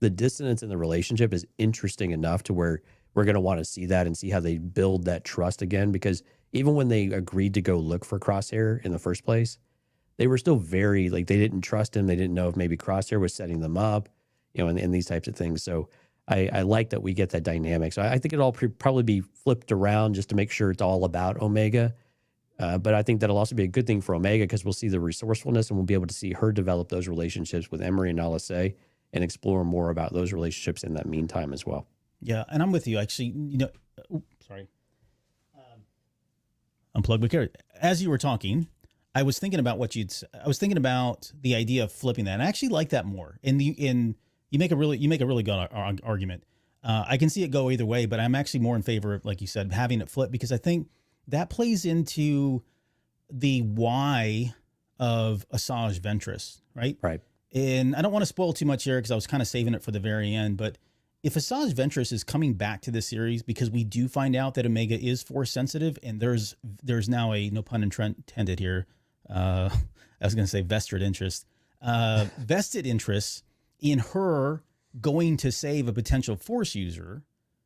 Speaker 3: dissonance in the relationship is interesting enough to where we're going to want to see that and see how they build that trust again. Because even when they agreed to go look for Crosshair in the first place, they were still very, they didn't trust him. They didn't know if maybe Crosshair was setting them up, and these types of things. So I like that we get that dynamic. So I think it'll all probably be flipped around just to make sure it's all about Omega. But I think that'll also be a good thing for Omega because we'll see the resourcefulness and we'll be able to see her develop those relationships with Emery and LSA and explore more about those relationships in that meantime as well.
Speaker 2: Yeah, and I'm with you. Actually, sorry. Unplug my carrot. As you were talking, I was thinking about I was thinking about the idea of flipping that. And I actually like that more. You make a really good argument. I can see it go either way, but I'm actually more in favor of, like you said, having it flip because I think that plays into the why of Asajj Ventress, right?
Speaker 3: Right.
Speaker 2: And I don't want to spoil too much here because I was kind of saving it for the very end, but if Asajj Ventress is coming back to this series because we do find out that Omega is force sensitive and there's now a, no pun intended here, I was going to say vested interest in her going to save a potential force user,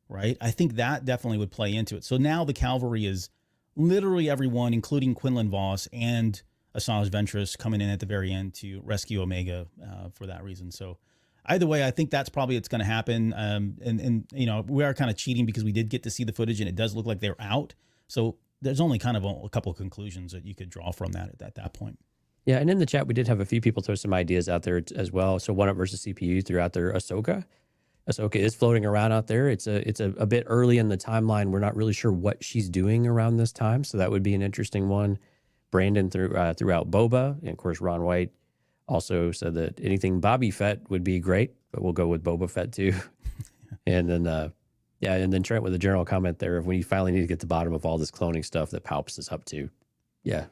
Speaker 2: right? I think that definitely would play into it. So now the cavalry is literally everyone, including Quinlan Voss and Asajj Ventress, coming in at the very end to rescue Omega for that reason. So either way, I think that's probably it's going to happen. And we are kind of cheating because we did get to see the footage and it does look like they're out. So there's only kind of a couple of conclusions that you could draw from that at that point.
Speaker 3: Yeah, and in the chat, we did have a few people throw some ideas out there as well. So 1UP versus CPU threw out there Ahsoka. Ahsoka is floating around out there. It's a bit early in the timeline. We're not really sure what she's doing around this time, so that would be an interesting one. Brandon threw out Boba, and of course Ron White also said that anything Bobby Fett would be great, but we'll go with Boba Fett too. And then and then Trent with a general comment there of when you finally need to get to the bottom of all this cloning stuff that Palps is up to. Yeah.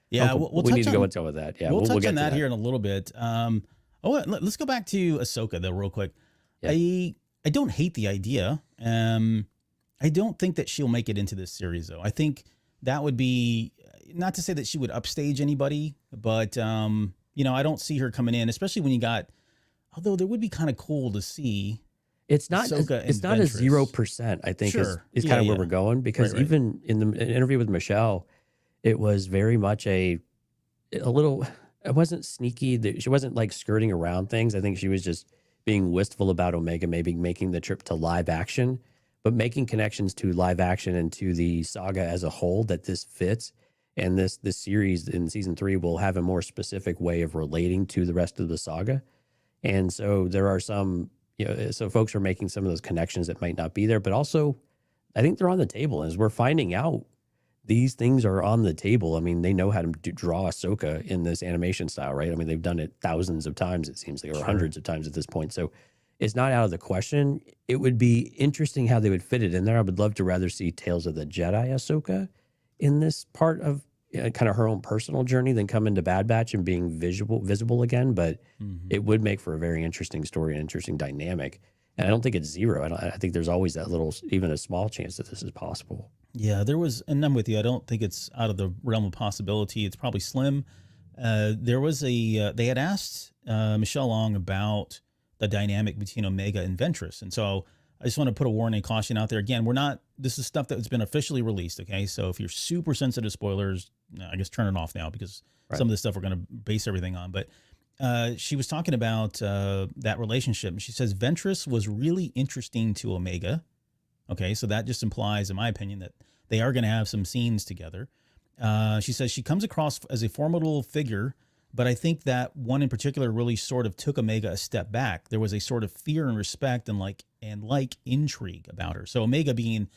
Speaker 2: Yeah,
Speaker 3: we need to go into that. Yeah,
Speaker 2: we'll touch on that here in a little bit. Let's go back to Ahsoka though, real quick. Yeah. I don't hate the idea. I don't think that she'll make it into this series though. I think that would be not to say that she would upstage anybody, but I don't see her coming in, especially when you got. Although there would be kind of cool to see.
Speaker 3: It's not. It's not a 0%. I think is kind of where we're going because even in the interview with Michelle. It was very much a little, it wasn't sneaky. She wasn't like skirting around things. I think she was just being wistful about Omega, maybe making the trip to live action, but making connections to live action and to the saga as a whole that this fits. And this series in season 3 will have a more specific way of relating to the rest of the saga. And so there are some, so folks are making some of those connections that might not be there, but also I think they're on the table as we're finding out. These things are on the table. I mean, they know how to draw Ahsoka in this animation style, right? I mean, they've done it thousands of times, it seems like, or hundreds of times at this point. So it's not out of the question. It would be interesting how they would fit it in there. I would love to rather see Tales of the Jedi Ahsoka in this part of kind of her own personal journey than come into Bad Batch and being visible again. But it would make for a very interesting story and interesting dynamic. And I don't think it's zero. I think there's always that little, even a small chance that this is possible.
Speaker 2: Yeah, there was, and I'm with you. I don't think it's out of the realm of possibility. It's probably slim. There was they had asked Michelle Long about the dynamic between Omega and Ventress. And so I just want to put a warning, caution out there. Again, this is stuff that's been officially released. Okay. So if you're super sensitive to spoilers, I guess turn it off now because some of this stuff we're going to base everything on. But she was talking about that relationship. And she says Ventress was really interesting to Omega. Okay, so that just implies, in my opinion, that they are going to have some scenes together. She says she comes across as a formidable figure, but I think that one in particular really sort of took Omega a step back. There was a sort of fear and respect and like intrigue about her. So Omega being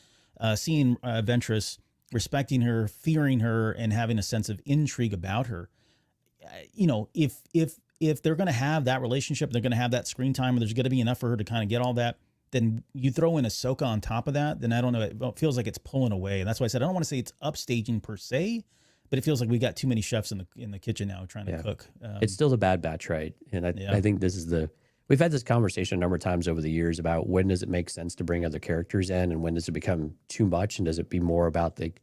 Speaker 2: seeing Ventress, respecting her, fearing her, and having a sense of intrigue about her. If they're going to have that relationship, they're going to have that screen time, and there's going to be enough for her to kind of get all that. Then you throw in Ahsoka on top of that, then I don't know, it feels like it's pulling away. And that's why I said I don't want to say it's upstaging per se, but it feels like we got too many chefs in the kitchen now trying to cook.
Speaker 3: It's still the Bad Batch, right? And I think this is we've had this conversation a number of times over the years about when does it make sense to bring other characters in and when does it become too much and does it be more about the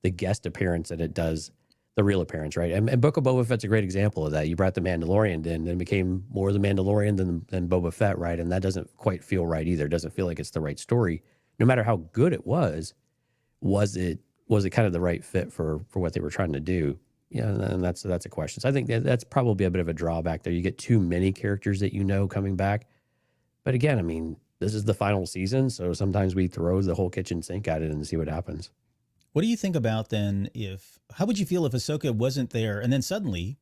Speaker 3: guest appearance than it does the real appearance, right? And Book of Boba Fett's a great example of that. You brought the Mandalorian in and became more the Mandalorian than Boba Fett, right? And that doesn't quite feel right either. It doesn't feel like it's the right story. No matter how good it was it kind of the right fit for what they were trying to do? Yeah, and that's a question. So I think that's probably a bit of a drawback there. You get too many characters that coming back. But again, I mean, this is the final season. So sometimes we throw the whole kitchen sink at it and see what happens.
Speaker 2: What do you think about then how would you feel if Ahsoka wasn't there and then suddenly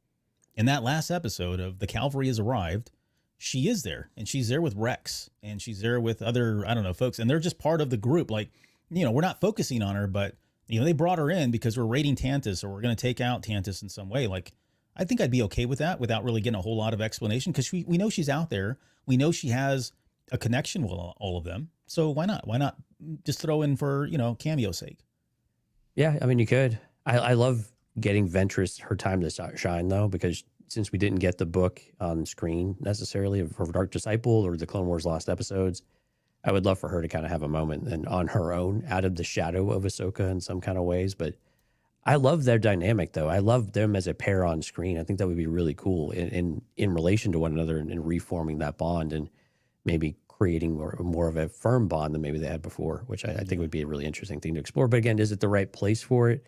Speaker 2: in that last episode of The Cavalry Has Arrived, she is there and she's there with Rex and she's there with other, I don't know, folks, and they're just part of the group. Like, we're not focusing on her, but they brought her in because we're raiding Tantus or we're going to take out Tantus in some way. Like, I think I'd be okay with that without really getting a whole lot of explanation because we know she's out there. We know she has a connection with all of them. So why not? Why not just throw in for, cameo sake?
Speaker 3: Yeah, I mean, you could. I love getting Ventress her time to shine, though, because since we didn't get the book on screen necessarily of her Dark Disciple or the Clone Wars Lost Episodes, I would love for her to kind of have a moment and on her own, out of the shadow of Ahsoka in some kind of ways. But I love their dynamic, though. I love them as a pair on screen. I think that would be really cool in relation to one another and reforming that bond and maybe creating more of a firm bond than maybe they had before, which I think would be a really interesting thing to explore. But again, is it the right place for it?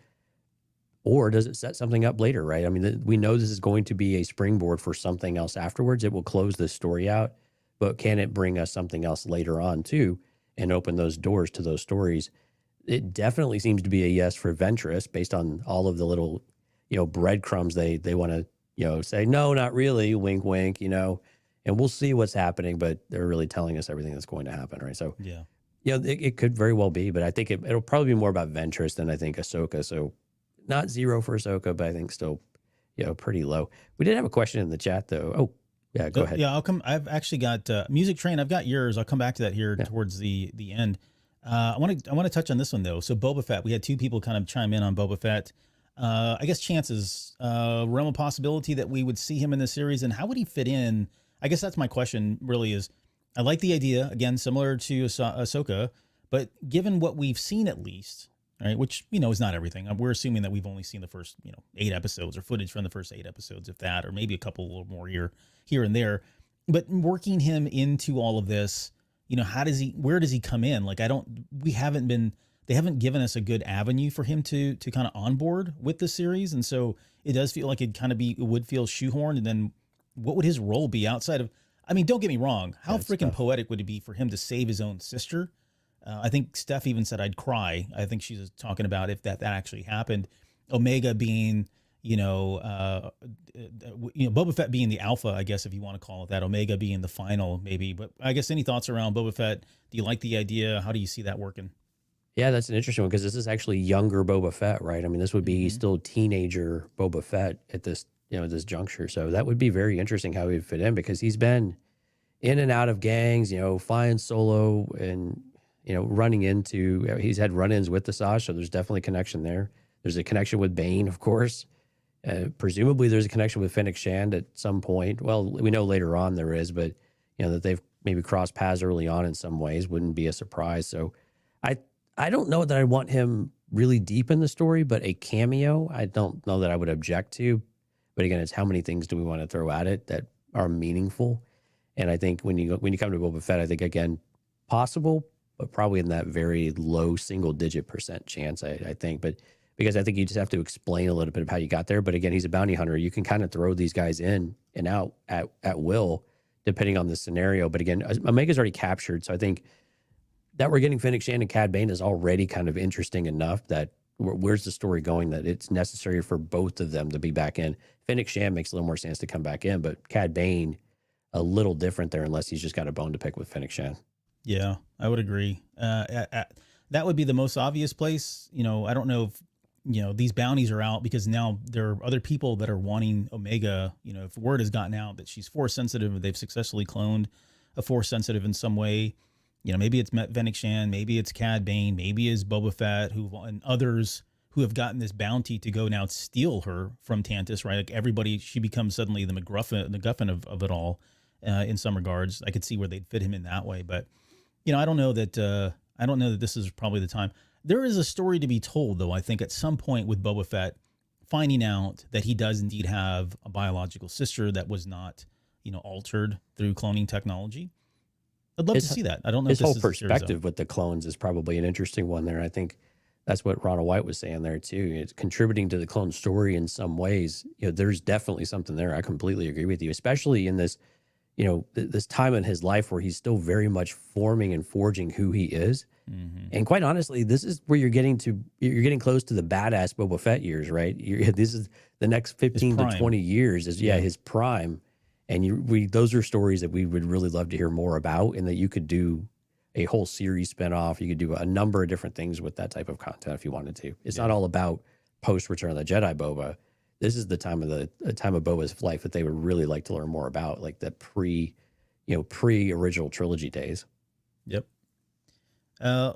Speaker 3: Or does it set something up later, right? I mean, we know this is going to be a springboard for something else afterwards. It will close this story out, but can it bring us something else later on too and open those doors to those stories? It definitely seems to be a yes for Ventress based on all of the little, breadcrumbs they want to, say, no, not really, wink, wink, and we'll see what's happening, but they're really telling us everything that's going to happen, right? So, it could very well be, but I think it'll probably be more about Ventress than I think Ahsoka. So not 0 for Ahsoka, but I think still, pretty low. We did have a question in the chat though. Oh, yeah, go ahead.
Speaker 2: Yeah, I've actually got Music Train. I've got yours. I'll come back to that here towards the end. I want to touch on this one though. So Boba Fett, we had two people kind of chime in on Boba Fett. I guess chances, realm of possibility that we would see him in the series, and how would he fit in? I guess that's my question really is, I like the idea, again, similar to Ahsoka, but given what we've seen at least, right, which, is not everything. We're assuming that we've only seen the first, 8 episodes or footage from the first 8 episodes, if that, or maybe a couple a little more here and there. But working him into all of this, where does he come in? Like, they haven't given us a good avenue for him to kind of onboard with the series. And so it does feel like it would feel shoehorned. And then what would his role be outside of, don't get me wrong. How freaking poetic would it be for him to save his own sister? I think Steph even said, I'd cry. I think she's talking about if that actually happened. Omega being, Boba Fett being the alpha, I guess, if you want to call it that. Omega being the final, maybe. But I guess any thoughts around Boba Fett? Do you like the idea? How do you see that working?
Speaker 3: Yeah, that's an interesting one because this is actually younger Boba Fett, right? I mean, this would be still teenager Boba Fett at this, this juncture. So that would be very interesting how he'd fit in because he's been in and out of gangs, flying solo and, he's had run-ins with the Asajj, so there's definitely a connection there. There's a connection with Bane, of course. Presumably there's a connection with Fennec Shand at some point. Well, we know later on there is, but, that they've maybe crossed paths early on in some ways wouldn't be a surprise. So I don't know that I want him really deep in the story, but a cameo, I don't know that I would object to. But again, it's how many things do we want to throw at it that are meaningful? And I think when you come to Boba Fett, I think, again, possible, but probably in that very low single-digit % chance, I think. But because I think you just have to explain a little bit of how you got there. But again, he's a bounty hunter. You can kind of throw these guys in and out at will, depending on the scenario. But again, Omega's already captured, so I think that we're getting Fennec Shand and Cad Bane is already kind of interesting enough that where's the story going that it's necessary for both of them to be back in. Fennec Shand makes a little more sense to come back in, but Cad Bane, a little different there unless he's just got a bone to pick with Fennec Shand.
Speaker 2: Yeah, I would agree. That would be the most obvious place. I don't know if, these bounties are out because now there are other people that are wanting Omega. If word has gotten out that she's Force sensitive, they've successfully cloned a Force sensitive in some way. Maybe it's Fennec Shand, maybe it's Cad Bane, maybe it's Boba Fett, and others who have gotten this bounty to go now steal her from Tantus, right? Like everybody, she becomes suddenly the MacGuffin of it all in some regards. I could see where they'd fit him in that way, but I don't know that this is probably the time. There is a story to be told, though, I think, at some point with Boba Fett finding out that he does indeed have a biological sister that was not, altered through cloning technology. I'd love to see that. I don't know if
Speaker 3: his
Speaker 2: this
Speaker 3: whole
Speaker 2: is
Speaker 3: perspective with the clones is probably an interesting one there. I think that's what Ronald White was saying there too. It's contributing to the clone story in some ways. There's definitely something there. I completely agree with you, especially in this, this time in his life where he's still very much forming and forging who he is. And quite honestly, this is where you're getting close to the badass Boba Fett years, right? This is the next 15 to 20 years is his prime. And those are stories that we would really love to hear more about, and that you could do a whole series spinoff. You could do a number of different things with that type of content if you wanted to. It's not all about post Return of the Jedi Boba. This is the time of Boba's life that they would really like to learn more about, like the pre original trilogy days.
Speaker 2: Yep.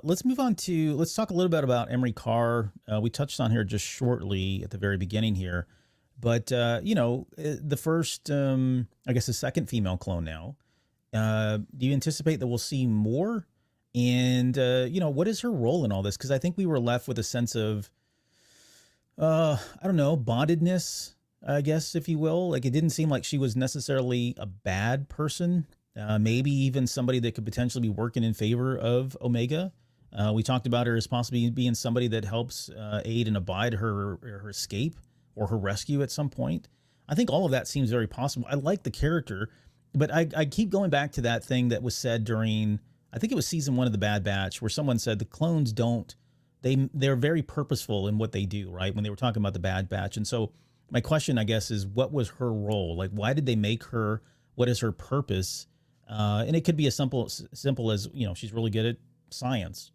Speaker 2: Let's move on let's talk a little bit about Emery Carr. We touched on here just shortly at the very beginning here, but the first, I guess the second female clone now. Do you anticipate that we'll see more? And, what is her role in all this? Because I think we were left with a sense of, I don't know, bondedness, I guess, if you will. Like, it didn't seem like she was necessarily a bad person. Maybe even somebody that could potentially be working in favor of Omega. We talked about her as possibly being somebody that helps aid and abide her escape or her rescue at some point. I think all of that seems very possible. I like the character, but I keep going back to that thing that was said during, I think it was season 1 of The Bad Batch, where someone said the clones they're very purposeful in what they do, right? When they were talking about The Bad Batch. And so my question, I guess, is what was her role? Like, why did they make her? What is her purpose? And it could be as simple as, she's really good at science,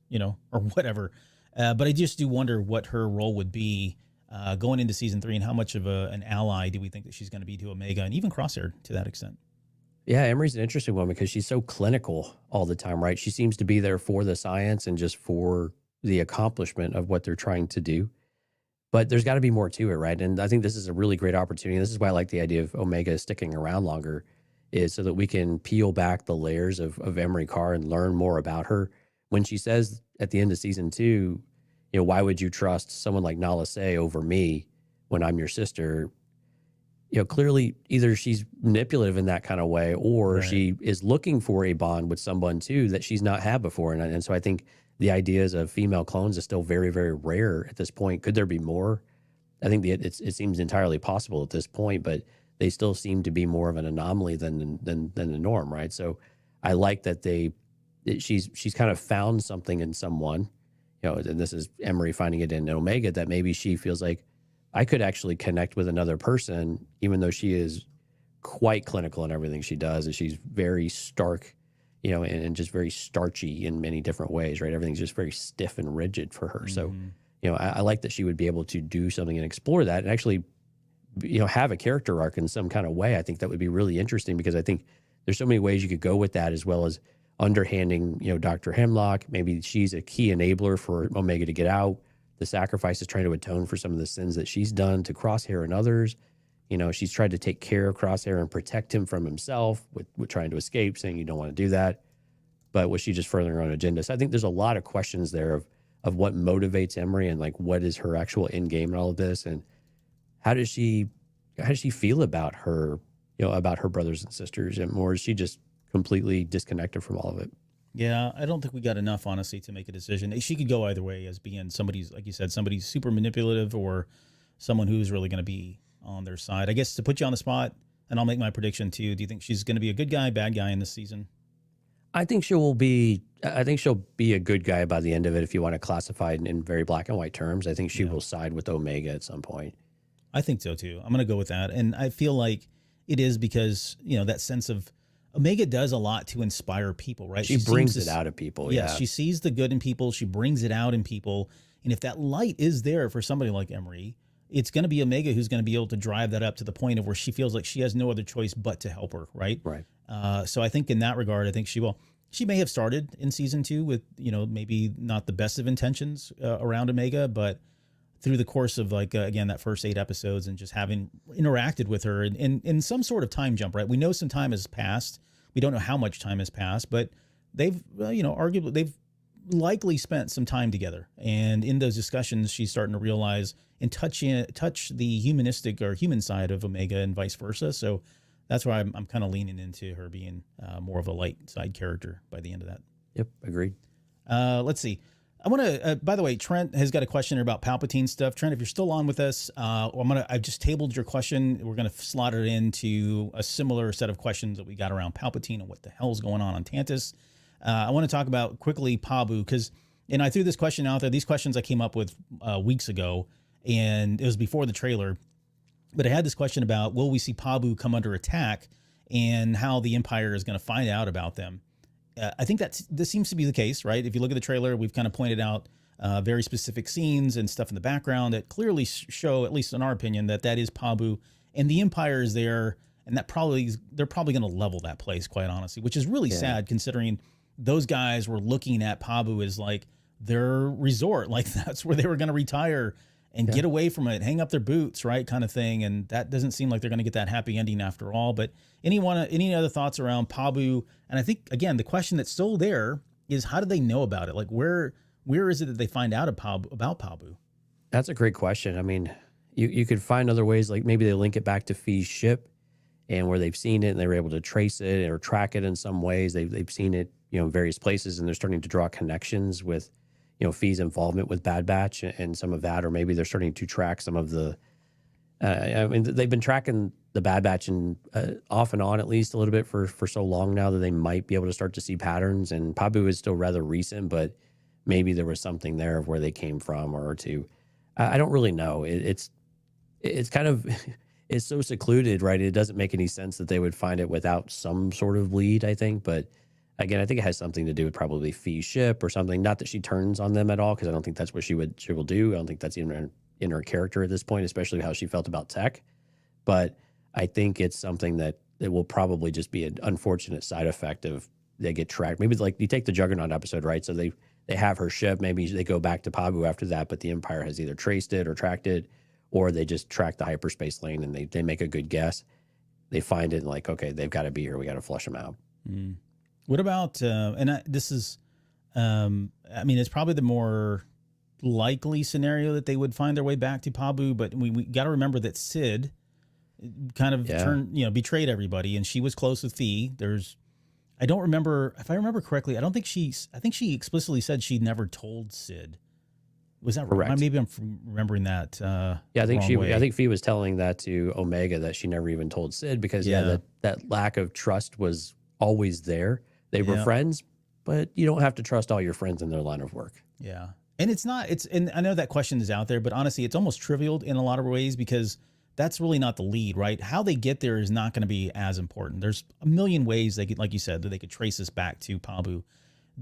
Speaker 2: or whatever. But I just do wonder what her role would be going into season 3, and how much of an ally do we think that she's going to be to Omega and even Crosshair to that extent.
Speaker 3: Yeah, Emery's an interesting one because she's so clinical all the time, right? She seems to be there for the science and just for the accomplishment of what they're trying to do. But there's got to be more to it, right? And I think this is a really great opportunity. This is why I like the idea of Omega sticking around longer, is so that we can peel back the layers of Emery Carr and learn more about her. When she says at the end of season 2, why would you trust someone like Nala Se over me when I'm your sister? Clearly either she's manipulative in that kind of way, or she is looking for a bond with someone too that she's not had before. And so I think the ideas of female clones is still very, very rare at this point. Could there be more? I think it seems entirely possible at this point, but they still seem to be more of an anomaly than the norm, right? So I like that she's kind of found something in someone, and this is Emery finding it in Omega, that maybe she feels like, I could actually connect with another person, even though she is quite clinical in everything she does, and she's very stark, and just very starchy in many different ways, right? Everything's just very stiff and rigid for her. So, I like that she would be able to do something and explore that, and actually, have a character arc in some kind of way. I think that would be really interesting, because I think there's so many ways you could go with that, as well as underhanding, Dr. Hemlock. Maybe she's a key enabler for Omega to get out. The sacrifice is trying to atone for some of the sins that she's done to Crosshair and others. She's tried to take care of Crosshair and protect him from himself with trying to escape, saying you don't want to do that. But was she just furthering her own agenda? So I think there's a lot of questions there of what motivates Emery, and like what is her actual end game in all of this, and how does she feel about her, about her brothers and sisters, or is she just completely disconnected from all of it?
Speaker 2: Yeah, I don't think we got enough, honestly, to make a decision. She could go either way, as being somebody's, like you said, somebody's super manipulative, or someone who's really going to be on their side. I guess to put you on the spot, and I'll make my prediction too. Do you think she's going to be a good guy, bad guy in this season?
Speaker 3: I think she'll be a good guy by the end of it, if you want to classify it in very black and white terms. I think she will side with Omega at some point.
Speaker 2: I think so too. I'm going to go with that. And I feel like it is because, that sense of Omega does a lot to inspire people, right?
Speaker 3: She brings it out of people.
Speaker 2: Yeah. She sees the good in people. She brings it out in people. And if that light is there for somebody like Emery, it's going to be Omega who's going to be able to drive that up to the point of where she feels like she has no other choice but to help her, right?
Speaker 3: Right.
Speaker 2: So I think in that regard, I think she will. She may have started in season 2 with, maybe not the best of intentions around Omega, but through the course of again, that first 8 episodes and just having interacted with her in some sort of time jump, right? We know some time has passed. We don't know how much time has passed, but they've, arguably they've likely spent some time together. And in those discussions, she's starting to realize and touch the humanistic or human side of Omega and vice versa. So that's why I'm kind of leaning into her being more of a light side character by the end of that.
Speaker 3: Yep. Agreed.
Speaker 2: Let's see. I want to, by the way, Trent has got a question here about Palpatine stuff. Trent, if you're still on with us, I've just tabled your question. We're going to slot it into a similar set of questions that we got around Palpatine and what the hell's going on Tantus. I want to talk about quickly Pabu because, and I threw this question out there. These questions I came up with weeks ago, and it was before the trailer. But I had this question about, will we see Pabu come under attack and how the Empire is going to find out about them? I think this seems to be the case, right? If you look at the trailer, we've kind of pointed out very specific scenes and stuff in the background that clearly show, at least in our opinion, that is Pabu, and the Empire is there, and they're probably going to level that place, quite honestly, which is really sad considering those guys were looking at Pabu as like their resort, like that's where they were going to retire and get away from it, hang up their boots, right, kind of thing. And that doesn't seem like they're going to get that happy ending after all. But any other thoughts around Pabu? And I think, again, the question that's still there is, how do they know about it? Like, where is it that they find out about Pabu?
Speaker 3: That's a great question. I mean, you could find other ways, like maybe they link it back to Fee's ship and where they've seen it and they were able to trace it or track it in some ways. They've seen it, in various places, and they're starting to draw connections with, Fee's involvement with Bad Batch and some of that, or maybe they're starting to track some of the, I mean, they've been tracking the Bad Batch and off and on at least a little bit for so long now that they might be able to start to see patterns. And Pabu is still rather recent, but maybe there was something there of where they came from or to, I don't really know. It's kind of, it's so secluded, right? It doesn't make any sense that they would find it without some sort of lead, I think. But again, I think it has something to do with probably Fee's ship or something. Not that she turns on them at all, because I don't think that's what she will do. I don't think that's even in her character at this point, especially how she felt about Tech. But I think it's something that it will probably just be an unfortunate side effect of they get tracked. Maybe like you take the Juggernaut episode, right? So they have her ship. Maybe they go back to Pabu after that, but the Empire has either traced it or tracked it, or they just track the hyperspace lane and they make a good guess. They find it and like, okay, they've got to be here. We got to flush them out.
Speaker 2: Mm. What about, this is, I mean, it's probably the more likely scenario that they would find their way back to Pabu, but we got to remember that Sid kind of betrayed everybody, and she was close with Fee. I don't remember, if I remember correctly, I think she explicitly said she never told Sid. Was that
Speaker 3: correct?
Speaker 2: Maybe I'm remembering that.
Speaker 3: I think Fee was telling that to Omega, that she never even told Sid, because that lack of trust was always there. They were friends, but you don't have to trust all your friends in their line of work.
Speaker 2: Yeah. And and I know that question is out there, but honestly, it's almost trivial in a lot of ways because that's really not the lead, right? How they get there is not going to be as important. There's a million ways they could, like you said, that they could trace this back to Pabu.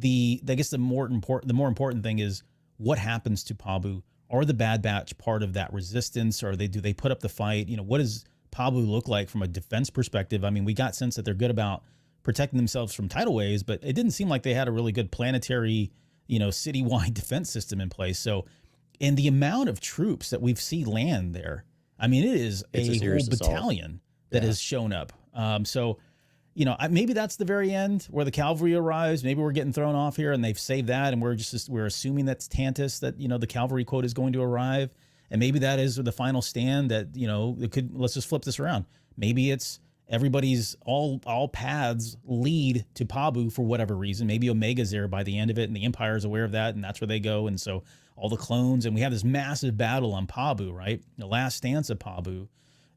Speaker 2: I guess the more important thing is what happens to Pabu. Are the Bad Batch part of that resistance, or do they put up the fight? What does Pabu look like from a defense perspective? I mean, we got sense that they're good about protecting themselves from tidal waves, but it didn't seem like they had a really good planetary, citywide defense system in place. So, and the amount of troops that we've seen land there, I mean, it's a whole battalion that has shown up. Maybe that's the very end where the cavalry arrives. Maybe we're getting thrown off here and they've saved that, and we're assuming that's Tantus, that the cavalry quote is going to arrive, and maybe that is the final stand. That let's just flip this around. Maybe it's everybody's all paths lead to Pabu for whatever reason. Maybe Omega's there by the end of it, and the Empire is aware of that, and that's where they go. And so all the clones, and we have this massive battle on Pabu, right? The last stance of Pabu.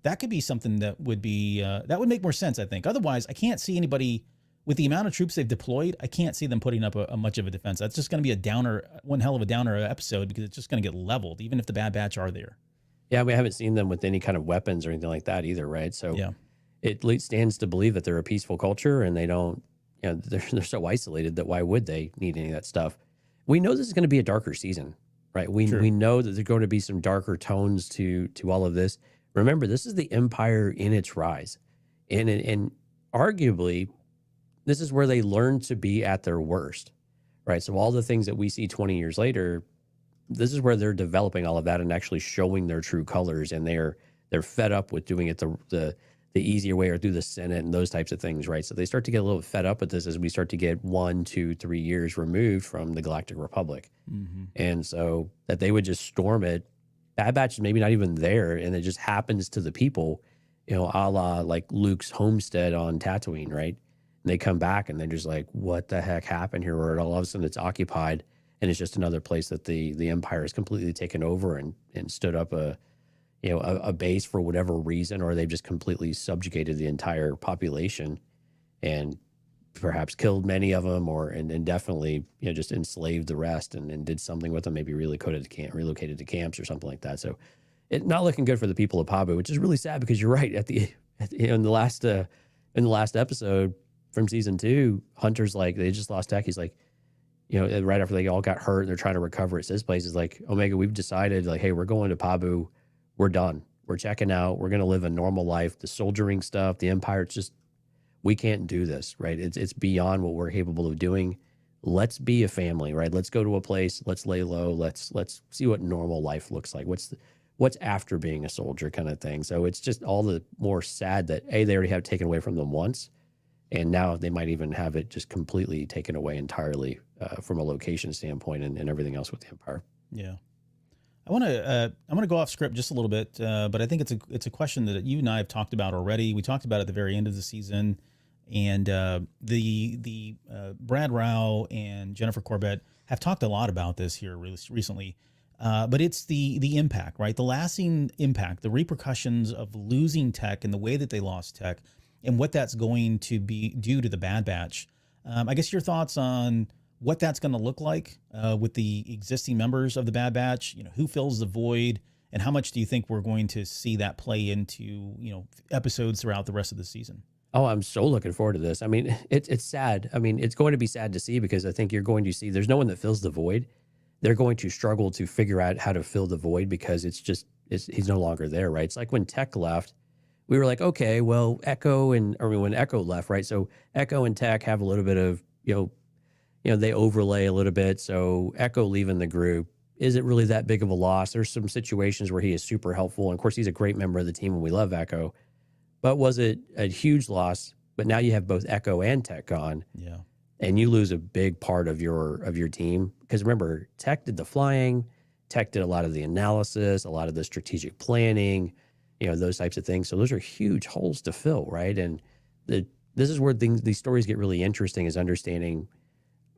Speaker 2: That could be something that would be that would make more sense, I think. Otherwise, I can't see anybody with the amount of troops they've deployed. I can't see them putting up a much of a defense. That's just going to be one hell of a downer episode, because it's just going to get leveled, even if the Bad Batch are there. Yeah,
Speaker 3: we haven't seen them with any kind of weapons or anything like that either, right? So it stands to believe that they're a peaceful culture, and they don't, they're so isolated that why would they need any of that stuff? We know this is going to be a darker season, right? We know that there's going to be some darker tones to all of this. Remember, this is the Empire in its rise. And arguably, this is where they learn to be at their worst, right? So all the things that we see 20 years later, this is where they're developing all of that and actually showing their true colors. And they're fed up with doing it the easier way, or through the Senate and those types of things, right? So they start to get a little fed up with this as we start to get 1, 2, 3 years removed from the Galactic Republic. Mm-hmm. And so that they would just storm it. Bad Batch is maybe not even there, and it just happens to the people, a la like Luke's homestead on Tatooine, right? And they come back and they're just like, what the heck happened here? Where all of a sudden it's occupied, and it's just another place that the Empire has completely taken over and stood up a base for whatever reason, or they've just completely subjugated the entire population and perhaps killed many of them, and definitely just enslaved the rest and did something with them, maybe relocated to camps or something like that. So it not looking good for the people of Pabu, which is really sad because you're right. In the last episode from season 2, Hunter's like, they just lost Tech. He's like, right after they all got hurt and they're trying to recover, it's this place is like, Omega, we've decided, like, hey, we're going to Pabu. We're done. We're checking out. We're going to live a normal life. The soldiering stuff, the Empire, it's just, we can't do this, right? It's beyond what we're capable of doing. Let's be a family, right? Let's go to a place. Let's lay low. Let's see what normal life looks like. What's after being a soldier kind of thing. So it's just all the more sad that they already have taken away from them once, and now they might even have it just completely taken away entirely from a location standpoint and everything else with the Empire.
Speaker 2: Yeah. I want to go off script just a little bit, but I think it's a question that you and I have talked about already. We talked about it at the very end of the season, and the Brad Rao and Jennifer Corbett have talked a lot about this here really recently. But it's the impact, right? The lasting impact, the repercussions of losing Tech and the way that they lost Tech, and what that's going to be due to the Bad Batch. I guess your thoughts on what that's going to look like with the existing members of the Bad Batch, who fills the void, and how much do you think we're going to see that play into, episodes throughout the rest of the season?
Speaker 3: Oh, I'm so looking forward to this. I mean, it's sad. I mean, it's going to be sad to see because I think you're going to see there's no one that fills the void. They're going to struggle to figure out how to fill the void because he's no longer there, right? It's like when Tech left, we were like, okay, well, when Echo left, right? So Echo and Tech have a little bit of, they overlay a little bit. So Echo leaving the group, is it really that big of a loss? There's some situations where he is super helpful. And of course, he's a great member of the team and we love Echo. But was it a huge loss? But now you have both Echo and Tech gone.
Speaker 2: Yeah.
Speaker 3: And you lose a big part of your team. Because remember, Tech did the flying, Tech did a lot of the analysis, a lot of the strategic planning, those types of things. So those are huge holes to fill, right? And this is where these stories get really interesting, is understanding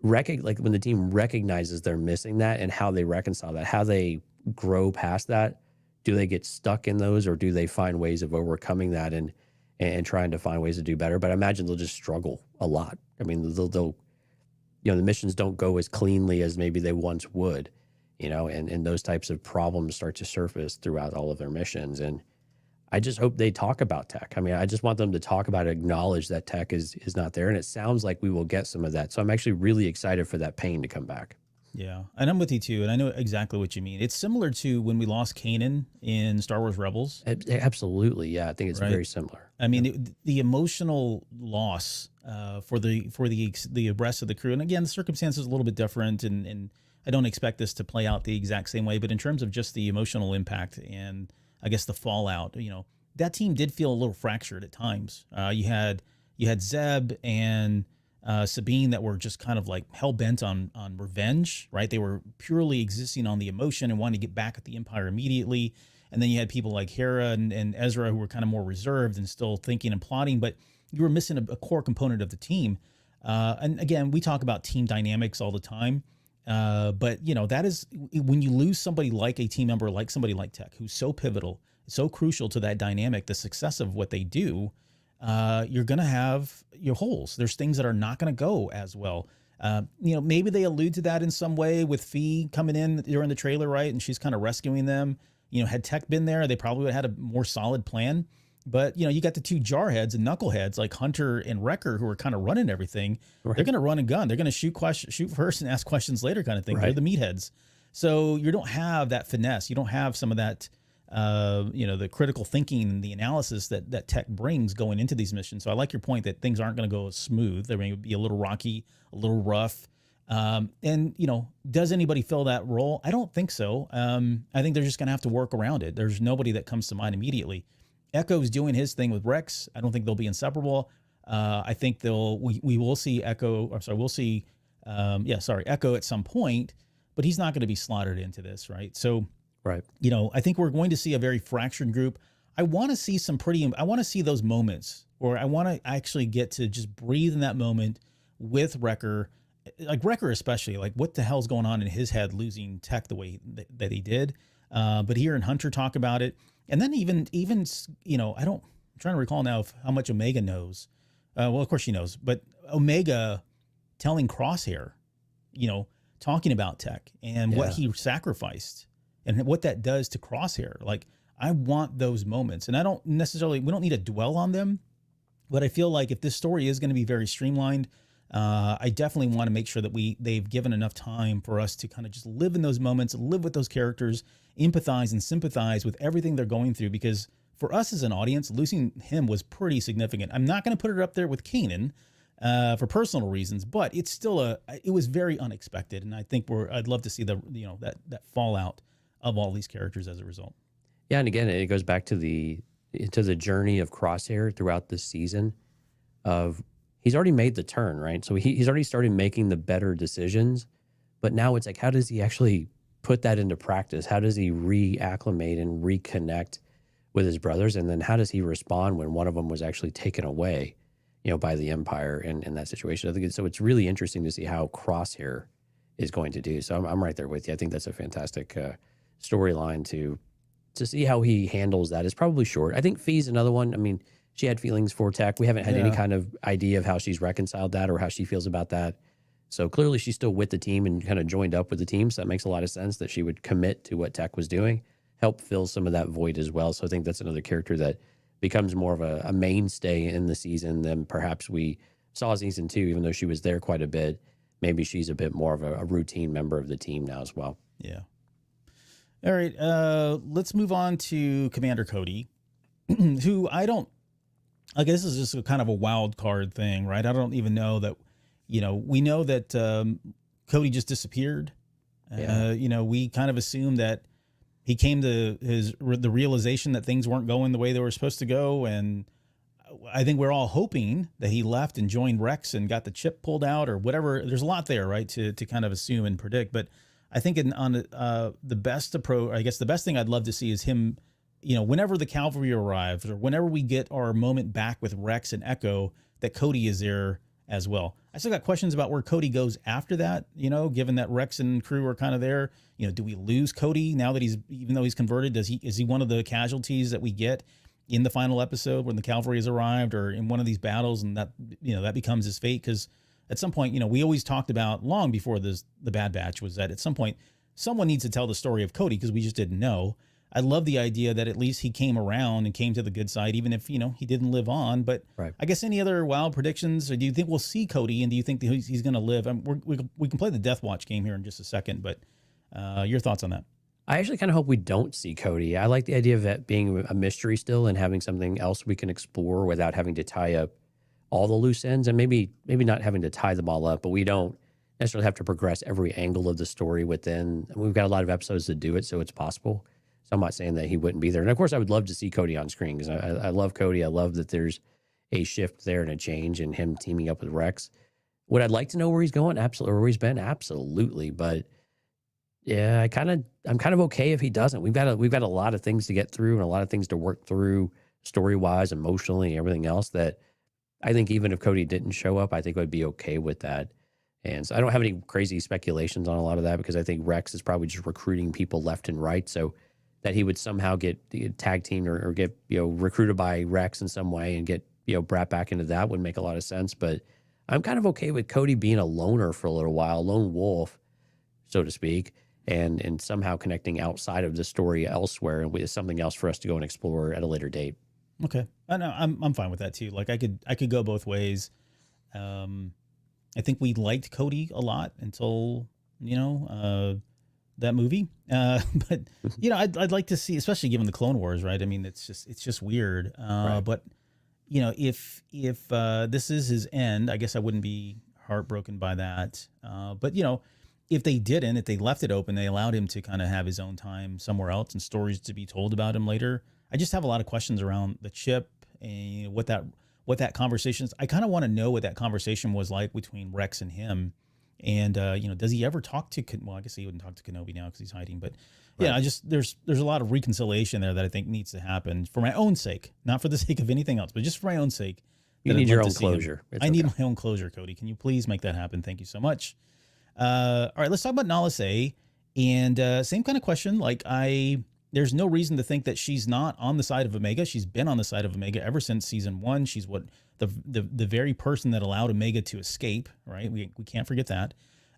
Speaker 3: like when the team recognizes they're missing that and how they reconcile that, how they grow past that. Do they get stuck in those, or do they find ways of overcoming that and trying to find ways to do better? But I imagine they'll just struggle a lot. I mean, they'll the missions don't go as cleanly as maybe they once would, and those types of problems start to surface throughout all of their missions. And I just hope they talk about Tech. I mean, I just want them to talk about it, acknowledge that Tech is not there. And it sounds like we will get some of that. So I'm actually really excited for that pain to come back.
Speaker 2: Yeah, and I'm with you too, and I know exactly what you mean. It's similar to when we lost Kanan in Star Wars Rebels.
Speaker 3: Absolutely, yeah. I think it's very similar.
Speaker 2: I mean, the emotional loss for the rest of the crew, and again, the circumstances are a little bit different, and I don't expect this to play out the exact same way. But in terms of just the emotional impact and I guess the fallout, that team did feel a little fractured at times. You had Zeb and Sabine that were just kind of like hell bent on revenge, right? They were purely existing on the emotion and wanting to get back at the Empire immediately. And then you had people like Hera and Ezra who were kind of more reserved and still thinking and plotting, but you were missing a core component of the team. And again, we talk about team dynamics all the time. But that is when you lose somebody like a team member, like somebody like Tech, who's so pivotal, so crucial to that dynamic, the success of what they do. You're going to have your holes. There's things that are not going to go as well. Maybe they allude to that in some way with Fee coming in during the trailer, right? And she's kind of rescuing them. Had Tech been there, they probably would have had a more solid plan. But, you got the two jarheads and knuckleheads like Hunter and Wrecker who are kind of running everything. Right. They're going to run and gun. They're going to shoot first and ask questions later kind of thing. Right. They're the meatheads. So you don't have that finesse. You don't have some of that the critical thinking and the analysis that Tech brings going into these missions. So I like your point that things aren't going to go smooth. They're going to be a little rocky, a little rough. Does anybody fill that role? I don't think so. I think they're just going to have to work around it. There's nobody that comes to mind immediately. Echo's doing his thing with Rex. I don't think they'll be inseparable. I think we will see Echo, Echo at some point, but he's not going to be slotted into this, right? So,
Speaker 3: right.
Speaker 2: I think we're going to see a very fractured group. I want to see I want to see those moments where I want to actually get to just breathe in that moment with Wrecker like Wrecker especially, like what the hell's going on in his head losing Tech the way that he did. But hearing Hunter talk about it, and then even I'm trying to recall now how much Omega knows. Well, of course she knows, but Omega telling Crosshair, talking about Tech and what he sacrificed and what that does to Crosshair. Like, I want those moments, and we don't need to dwell on them, but I feel like if this story is going to be very streamlined, I definitely want to make sure that they've given enough time for us to kind of just live in those moments, live with those characters, empathize and sympathize with everything they're going through, because for us as an audience, losing him was pretty significant. I'm not going to put it up there with Kanan for personal reasons, but it's still it was very unexpected, and I think I'd love to see that fallout of all these characters as a result.
Speaker 3: Yeah, and again, it goes back to the journey of Crosshair throughout this season. Of he's already made the turn, right? So he's already started making the better decisions, but now it's like, how does he actually put that into practice? How does he reacclimate and reconnect with his brothers? And then how does he respond when one of them was actually taken away, by the Empire in that situation? I think it's really interesting to see how Crosshair is going to do. So I'm right there with you. I think that's a fantastic storyline to see how he handles that. It's probably short. I think Fee's another one. I mean, she had feelings for Tech. We haven't had any kind of idea of how she's reconciled that or how she feels about that. So clearly she's still with the team and kind of joined up with the team. So that makes a lot of sense that she would commit to what Tech was doing, help fill some of that void as well. So I think that's another character that becomes more of a mainstay in the season than perhaps we saw season 2, even though she was there quite a bit. Maybe she's a bit more of a routine member of the team now as well.
Speaker 2: Yeah. All right. Let's move on to Commander Cody, who I guess this is just a kind of a wild card thing, right? I don't even know that, we know that Cody just disappeared. Yeah. We kind of assumed that he came to the realization that things weren't going the way they were supposed to go. And I think we're all hoping that he left and joined Rex and got the chip pulled out or whatever. There's a lot there, right, to kind of assume and predict. But I think on the best approach, I guess the best thing I'd love to see is him, whenever the cavalry arrives or whenever we get our moment back with Rex and Echo, that Cody is there as well. I still got questions about where Cody goes after that, given that Rex and crew are kind of there. Do we lose Cody now that even though he's converted, is he one of the casualties that we get in the final episode when the cavalry has arrived or in one of these battles, and that, that becomes his fate? Because at some point, we always talked about long before the Bad Batch was that at some point someone needs to tell the story of Cody because we just didn't know. I love the idea that at least he came around and came to the good side, even if, he didn't live on. But right. I guess any other wild predictions? Or do you think we'll see Cody, and do you think that he's going to live? We can play the Death Watch game here in just a second, but your thoughts on that?
Speaker 3: I actually kind of hope we don't see Cody. I like the idea of it being a mystery still and having something else we can explore without having to tie up all the loose ends, and maybe not having to tie them all up, but we don't necessarily have to progress every angle of the story within. We've got a lot of episodes to do it, so it's possible. So I'm not saying that he wouldn't be there. And of course, I would love to see Cody on screen because I love Cody. I love that there's a shift there and a change in him teaming up with Rex. Would I like to know where he's going? Absolutely. Or where he's been? Absolutely. But yeah, I'm kind of okay if he doesn't. We've got a lot of things to get through and a lot of things to work through story-wise, emotionally, everything else that I think even if Cody didn't show up, I think I'd be okay with that. And so I don't have any crazy speculations on a lot of that because I think Rex is probably just recruiting people left and right. So that he would somehow get tag teamed or get recruited by Rex in some way and get brought back into that would make a lot of sense. But I'm kind of okay with Cody being a loner for a little while, a lone wolf, so to speak, and somehow connecting outside of the story elsewhere and with something else for us to go and explore at a later date.
Speaker 2: Okay, I'm fine with that too. Like I could go both ways. I think we liked Cody a lot until that movie. But I'd like to see, especially given the Clone Wars, right? I mean, it's just weird. Right. But if this is his end, I guess I wouldn't be heartbroken by that. But if they left it open, they allowed him to kind of have his own time somewhere else and stories to be told about him later. I just have a lot of questions around the chip and what that conversation is. I kind of want to know what that conversation was like between Rex and him. And, does he ever talk to, well, I guess he wouldn't talk to Kenobi now because he's hiding, but yeah, there's a lot of reconciliation there that I think needs to happen for my own sake, not for the sake of anything else, but just for my own sake,
Speaker 3: You
Speaker 2: that I'd
Speaker 3: need your
Speaker 2: love
Speaker 3: own
Speaker 2: to see him.
Speaker 3: closure. It's
Speaker 2: I need
Speaker 3: okay.
Speaker 2: my own closure, Cody. Can you please make that happen? Thank you so much. All right, let's talk about Nala Se. And same kind of question. There's no reason to think that she's not on the side of Omega. She's been on the side of Omega ever since season 1. She's the very person that allowed Omega to escape, right? We can't forget that.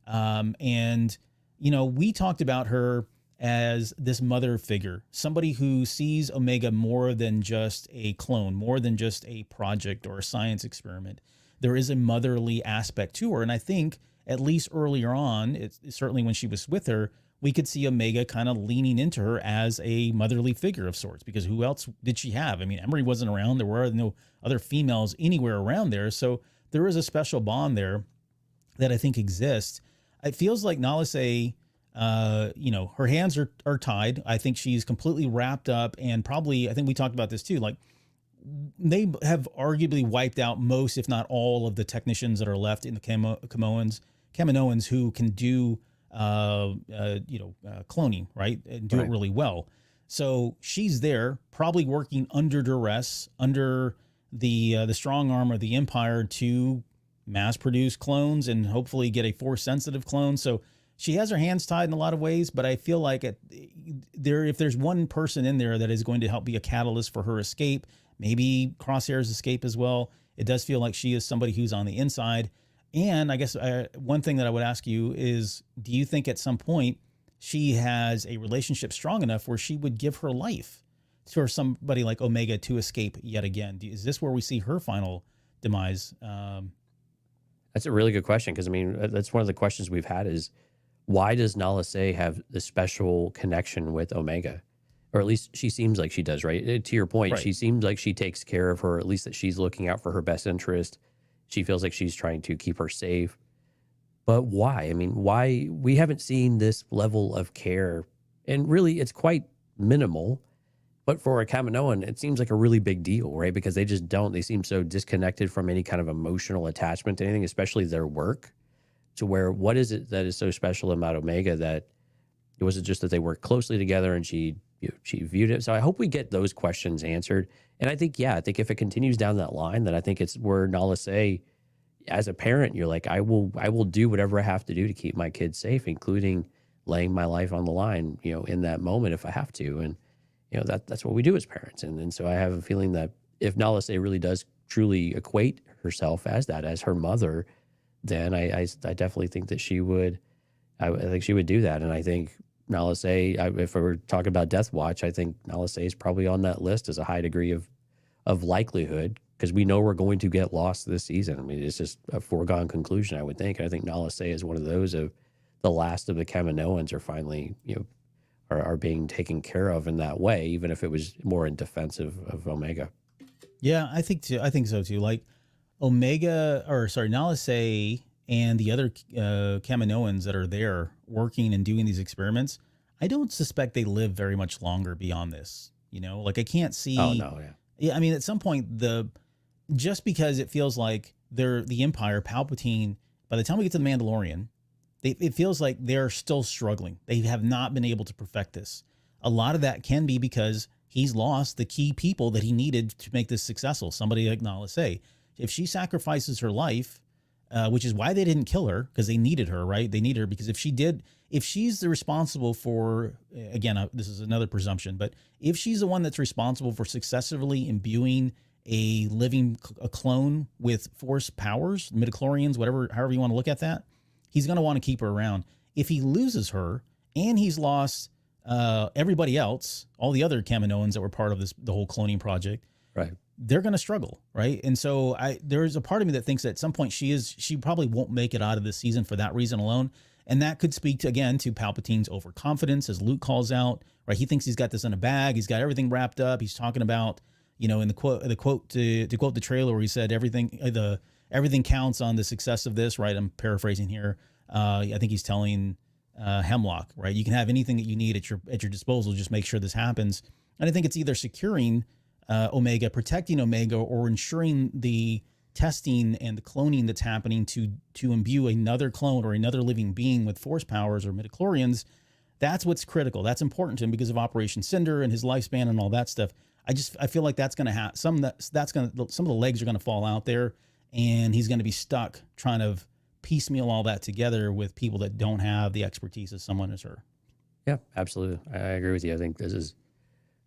Speaker 2: And we talked about her as this mother figure, somebody who sees Omega more than just a clone, more than just a project or a science experiment. There is a motherly aspect to her. And I think at least earlier on, it's certainly when she was with her, we could see Omega kind of leaning into her as a motherly figure of sorts, because who else did she have? I mean, Emery wasn't around. There were no other females anywhere around there. So there is a special bond there that I think exists. It feels like Nala Se, her hands are tied. I think she's completely wrapped up, and probably, I think we talked about this too, like they have arguably wiped out most, if not all, of the technicians that are left in the Kaminoans who can do cloning, right? And do it really well. So she's there, probably working under duress, under the strong arm of the Empire to mass produce clones and hopefully get a force sensitive clone. So she has her hands tied in a lot of ways, but I feel like if there's one person in there that is going to help be a catalyst for her escape, maybe Crosshair's escape as well, it does feel like she is somebody who's on the inside. And I guess one thing that I would ask you is, do you think at some point she has a relationship strong enough where she would give her life for somebody like Omega to escape yet again? Is this where we see her final demise?
Speaker 3: That's a really good question, because I mean, that's one of the questions we've had is, why does Nala Se have this special connection with Omega? Or at least she seems like she does, right? To your point,
Speaker 2: Right.
Speaker 3: She seems like she takes care of her, at least that she's looking out for her best interest. She feels like she's trying to keep her safe. But why? I mean, why? We haven't seen this level of care. And really, it's quite minimal. But for a Kaminoan, it seems like a really big deal, right? Because they just don't. They seem so disconnected from any kind of emotional attachment to anything, especially their work. To where, what is it that is so special about Omega that it wasn't just that they worked closely together and she viewed it? So I hope we get those questions answered. And I think if it continues down that line, then I think it's where Nala Se, as a parent, you're like, I will do whatever I have to do to keep my kids safe, including laying my life on the line, in that moment if I have to. And that's what we do as parents. And so I have a feeling that if Nala Se really does truly equate herself as her mother, then I definitely think that she would. I think she would do that. And I think Nala Se, if we were talking about Death Watch, I think Nala Se is probably on that list as a high degree of likelihood, because we know we're going to get lost this season. I mean, it's just a foregone conclusion, I would think. And I think Nala Se is one of those of the last of the Kaminoans are finally, are being taken care of in that way, even if it was more in defense of Omega.
Speaker 2: Yeah, I think so too. Like Nala Se and the other Kaminoans that are there working and doing these experiments, I don't suspect they live very much longer beyond this. I can't see.
Speaker 3: Oh no, yeah.
Speaker 2: Yeah, I mean, at some point, just because it feels like they're the Empire, Palpatine, by the time we get to the Mandalorian, it feels like they're still struggling. They have not been able to perfect this. A lot of that can be because he's lost the key people that he needed to make this successful. Somebody like Nala Se. If she sacrifices her life, which is why they didn't kill her, because they needed her, right? They need her because if she's the responsible for, again, this is another presumption, but if she's the one that's responsible for successfully imbuing a clone with force powers, midichlorians, however you want to look at that, he's going to want to keep her around. If he loses her and he's lost everybody else, all the other Kaminoans that were part of the whole cloning project,
Speaker 3: right,
Speaker 2: they're going to struggle, right? And so there's a part of me that thinks that at some point she probably won't make it out of this season for that reason alone. And that could speak to Palpatine's overconfidence, as Luke calls out, right? He thinks he's got this in a bag. He's got everything wrapped up. He's talking about, in the quote to quote the trailer where he said everything counts on the success of this, right? I'm paraphrasing here. I think he's telling Hemlock, right? You can have anything that you need at your disposal. Just make sure this happens. And I think it's either securing Omega, protecting Omega, or ensuring the testing and the cloning that's happening to imbue another clone or another living being with force powers or midichlorians. That's what's critical. That's important to him because of Operation Cinder and his lifespan and all that stuff. I feel like that's going to have some of the legs are going to fall out there, and he's going to be stuck trying to piecemeal all that together with people that don't have the expertise as someone as her.
Speaker 3: Yeah, absolutely. I agree with you. I think this is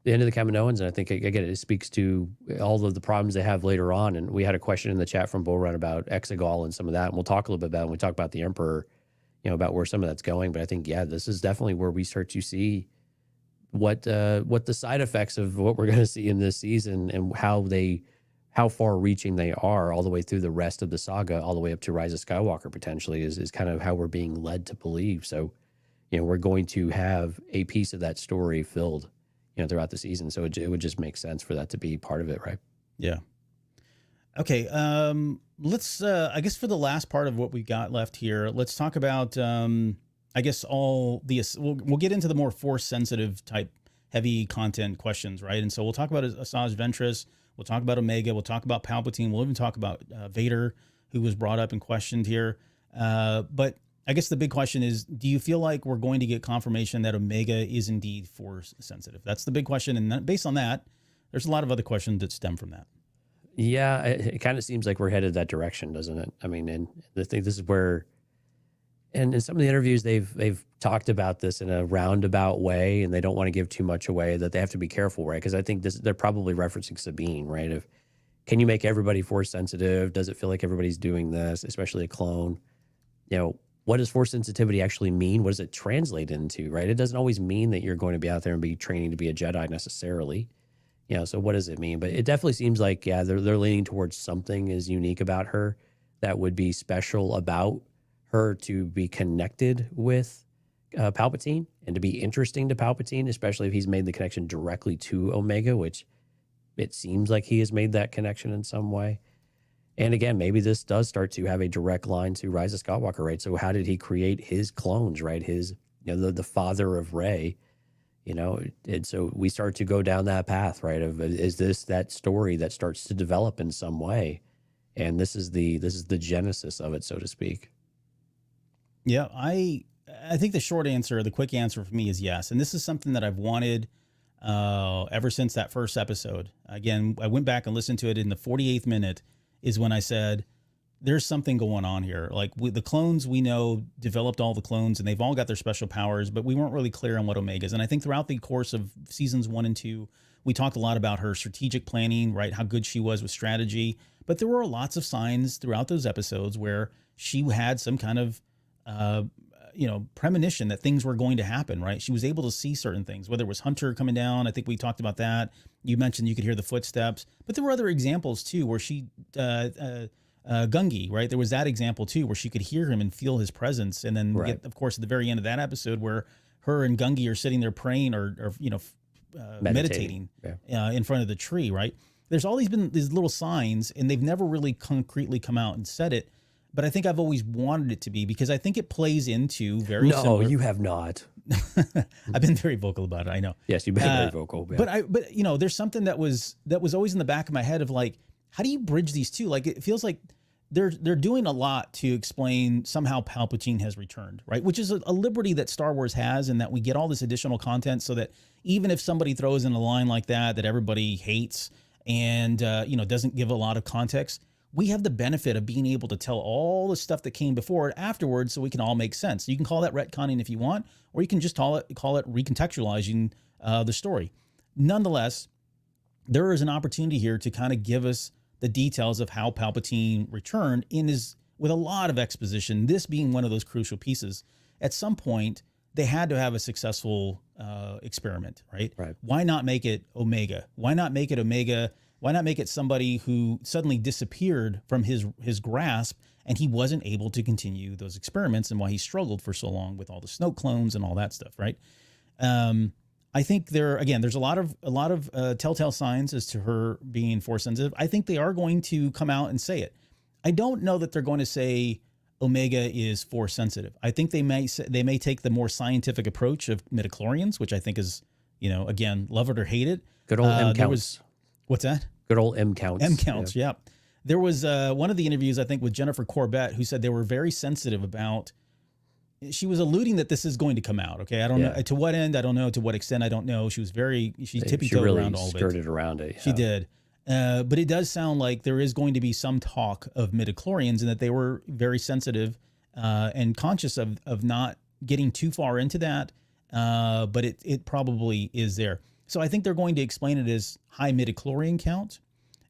Speaker 3: the end of the Kaminoans, and I think, again, it speaks to all of the problems they have later on. And we had a question in the chat from Bull Run about Exegol and some of that, and we'll talk a little bit about it when we talk about the Emperor, about where some of that's going. But I think, yeah, this is definitely where we start to see what the side effects of what we're going to see in this season, and how far reaching they are all the way through the rest of the saga, all the way up to Rise of Skywalker potentially is kind of how we're being led to believe. So, we're going to have a piece of that story filled, throughout the season. So it would just make sense for that to be part of it. Right.
Speaker 2: Yeah. Okay. Let's, I guess for the last part of what we got left here, let's talk about, I guess we'll get into the more force sensitive type heavy content questions. Right. And so we'll talk about Asajj Ventress. We'll talk about Omega. We'll talk about Palpatine. We'll even talk about Vader, who was brought up and questioned here. But I guess the big question is, do you feel like we're going to get confirmation that Omega is indeed force sensitive? That's the big question. And based on that, there's a lot of other questions that stem from that.
Speaker 3: Yeah, it kind of seems like we're headed that direction, doesn't it? I mean, and I think this is where, and in some of the interviews, they've talked about this in a roundabout way, and they don't want to give too much away, that they have to be careful, right? Because I think they're probably referencing Sabine, right? Can you make everybody force sensitive? Does it feel like everybody's doing this, especially a clone? What does force sensitivity actually mean? What does it translate into, right? It doesn't always mean that you're going to be out there and be training to be a Jedi necessarily. So what does it mean? But it definitely seems like, yeah, they're leaning towards something is unique about her that would be special about her to be connected with Palpatine and to be interesting to Palpatine, especially if he's made the connection directly to Omega, which it seems like he has made that connection in some way. And again, maybe this does start to have a direct line to Rise of Skywalker, right? So how did he create his clones, right? His, the father of Rey, and so we start to go down that path, right? Of, is this that story that starts to develop in some way? And this is the genesis of it, so to speak.
Speaker 2: Yeah, I think the short answer, the quick answer for me is yes. And this is something that I've wanted ever since that first episode. Again, I went back and listened to it in the 48th minute is when I said, there's something going on here. Like the clones, we know, developed all the clones and they've all got their special powers, but we weren't really clear on what Omega is. And I think throughout the course of seasons 1 and 2, we talked a lot about her strategic planning, right? How good she was with strategy. But there were lots of signs throughout those episodes where she had some kind of, premonition that things were going to happen, right? She was able to see certain things, whether it was Hunter coming down. I think we talked about that. You mentioned you could hear the footsteps, but there were other examples too, where she, Gungi, right? There was that example too, where she could hear him and feel his presence. And then,
Speaker 3: right.
Speaker 2: of course, at the very end of that episode where her and Gungi are sitting there praying or meditating in front of the tree, right? There's always been these little signs and they've never really concretely come out and said it. But I think I've always wanted it to be, because I think it plays into very similar.
Speaker 3: No, you have not.
Speaker 2: I've been very vocal about it. I know.
Speaker 3: Yes, you've been very vocal. Yeah.
Speaker 2: But there's something that was always in the back of my head of like, how do you bridge these two? Like, it feels like they're doing a lot to explain somehow Palpatine has returned, right? Which is a liberty that Star Wars has, and that we get all this additional content so that even if somebody throws in a line like that everybody hates and, doesn't give a lot of context, we have the benefit of being able to tell all the stuff that came before it afterwards, so we can all make sense. You can call that retconning if you want, or you can just call it recontextualizing the story. Nonetheless, there is an opportunity here to kind of give us the details of how Palpatine returned with a lot of exposition, this being one of those crucial pieces. At some point, they had to have a successful experiment, right?
Speaker 3: Right.
Speaker 2: Why not make it Omega? Why not make it Omega? Why not make it somebody who suddenly disappeared from his grasp and he wasn't able to continue those experiments, and why he struggled for so long with all the Snoke clones and all that stuff, right? I think there's a lot of telltale signs as to her being force sensitive. I think they are going to come out and say it. I don't know that they're going to say Omega is force sensitive. I think they may take the more scientific approach of midichlorians, which I think is, again, love it or hate it.
Speaker 3: Good old M counts.
Speaker 2: What's that?
Speaker 3: Good old M counts.
Speaker 2: M counts, yeah. There was one of the interviews, I think, with Jennifer Corbett, who said they were very sensitive about she was alluding that this is going to come out. Okay, I don't know to what end. I don't know to what extent. I don't know. She was she tippy-toed
Speaker 3: really
Speaker 2: around all of it.
Speaker 3: Skirted around it. Yeah.
Speaker 2: She did. But it does sound like there is going to be some talk of midichlorians and that they were very sensitive and conscious of not getting too far into that. But it probably is there. So I think they're going to explain it as high midichlorian count.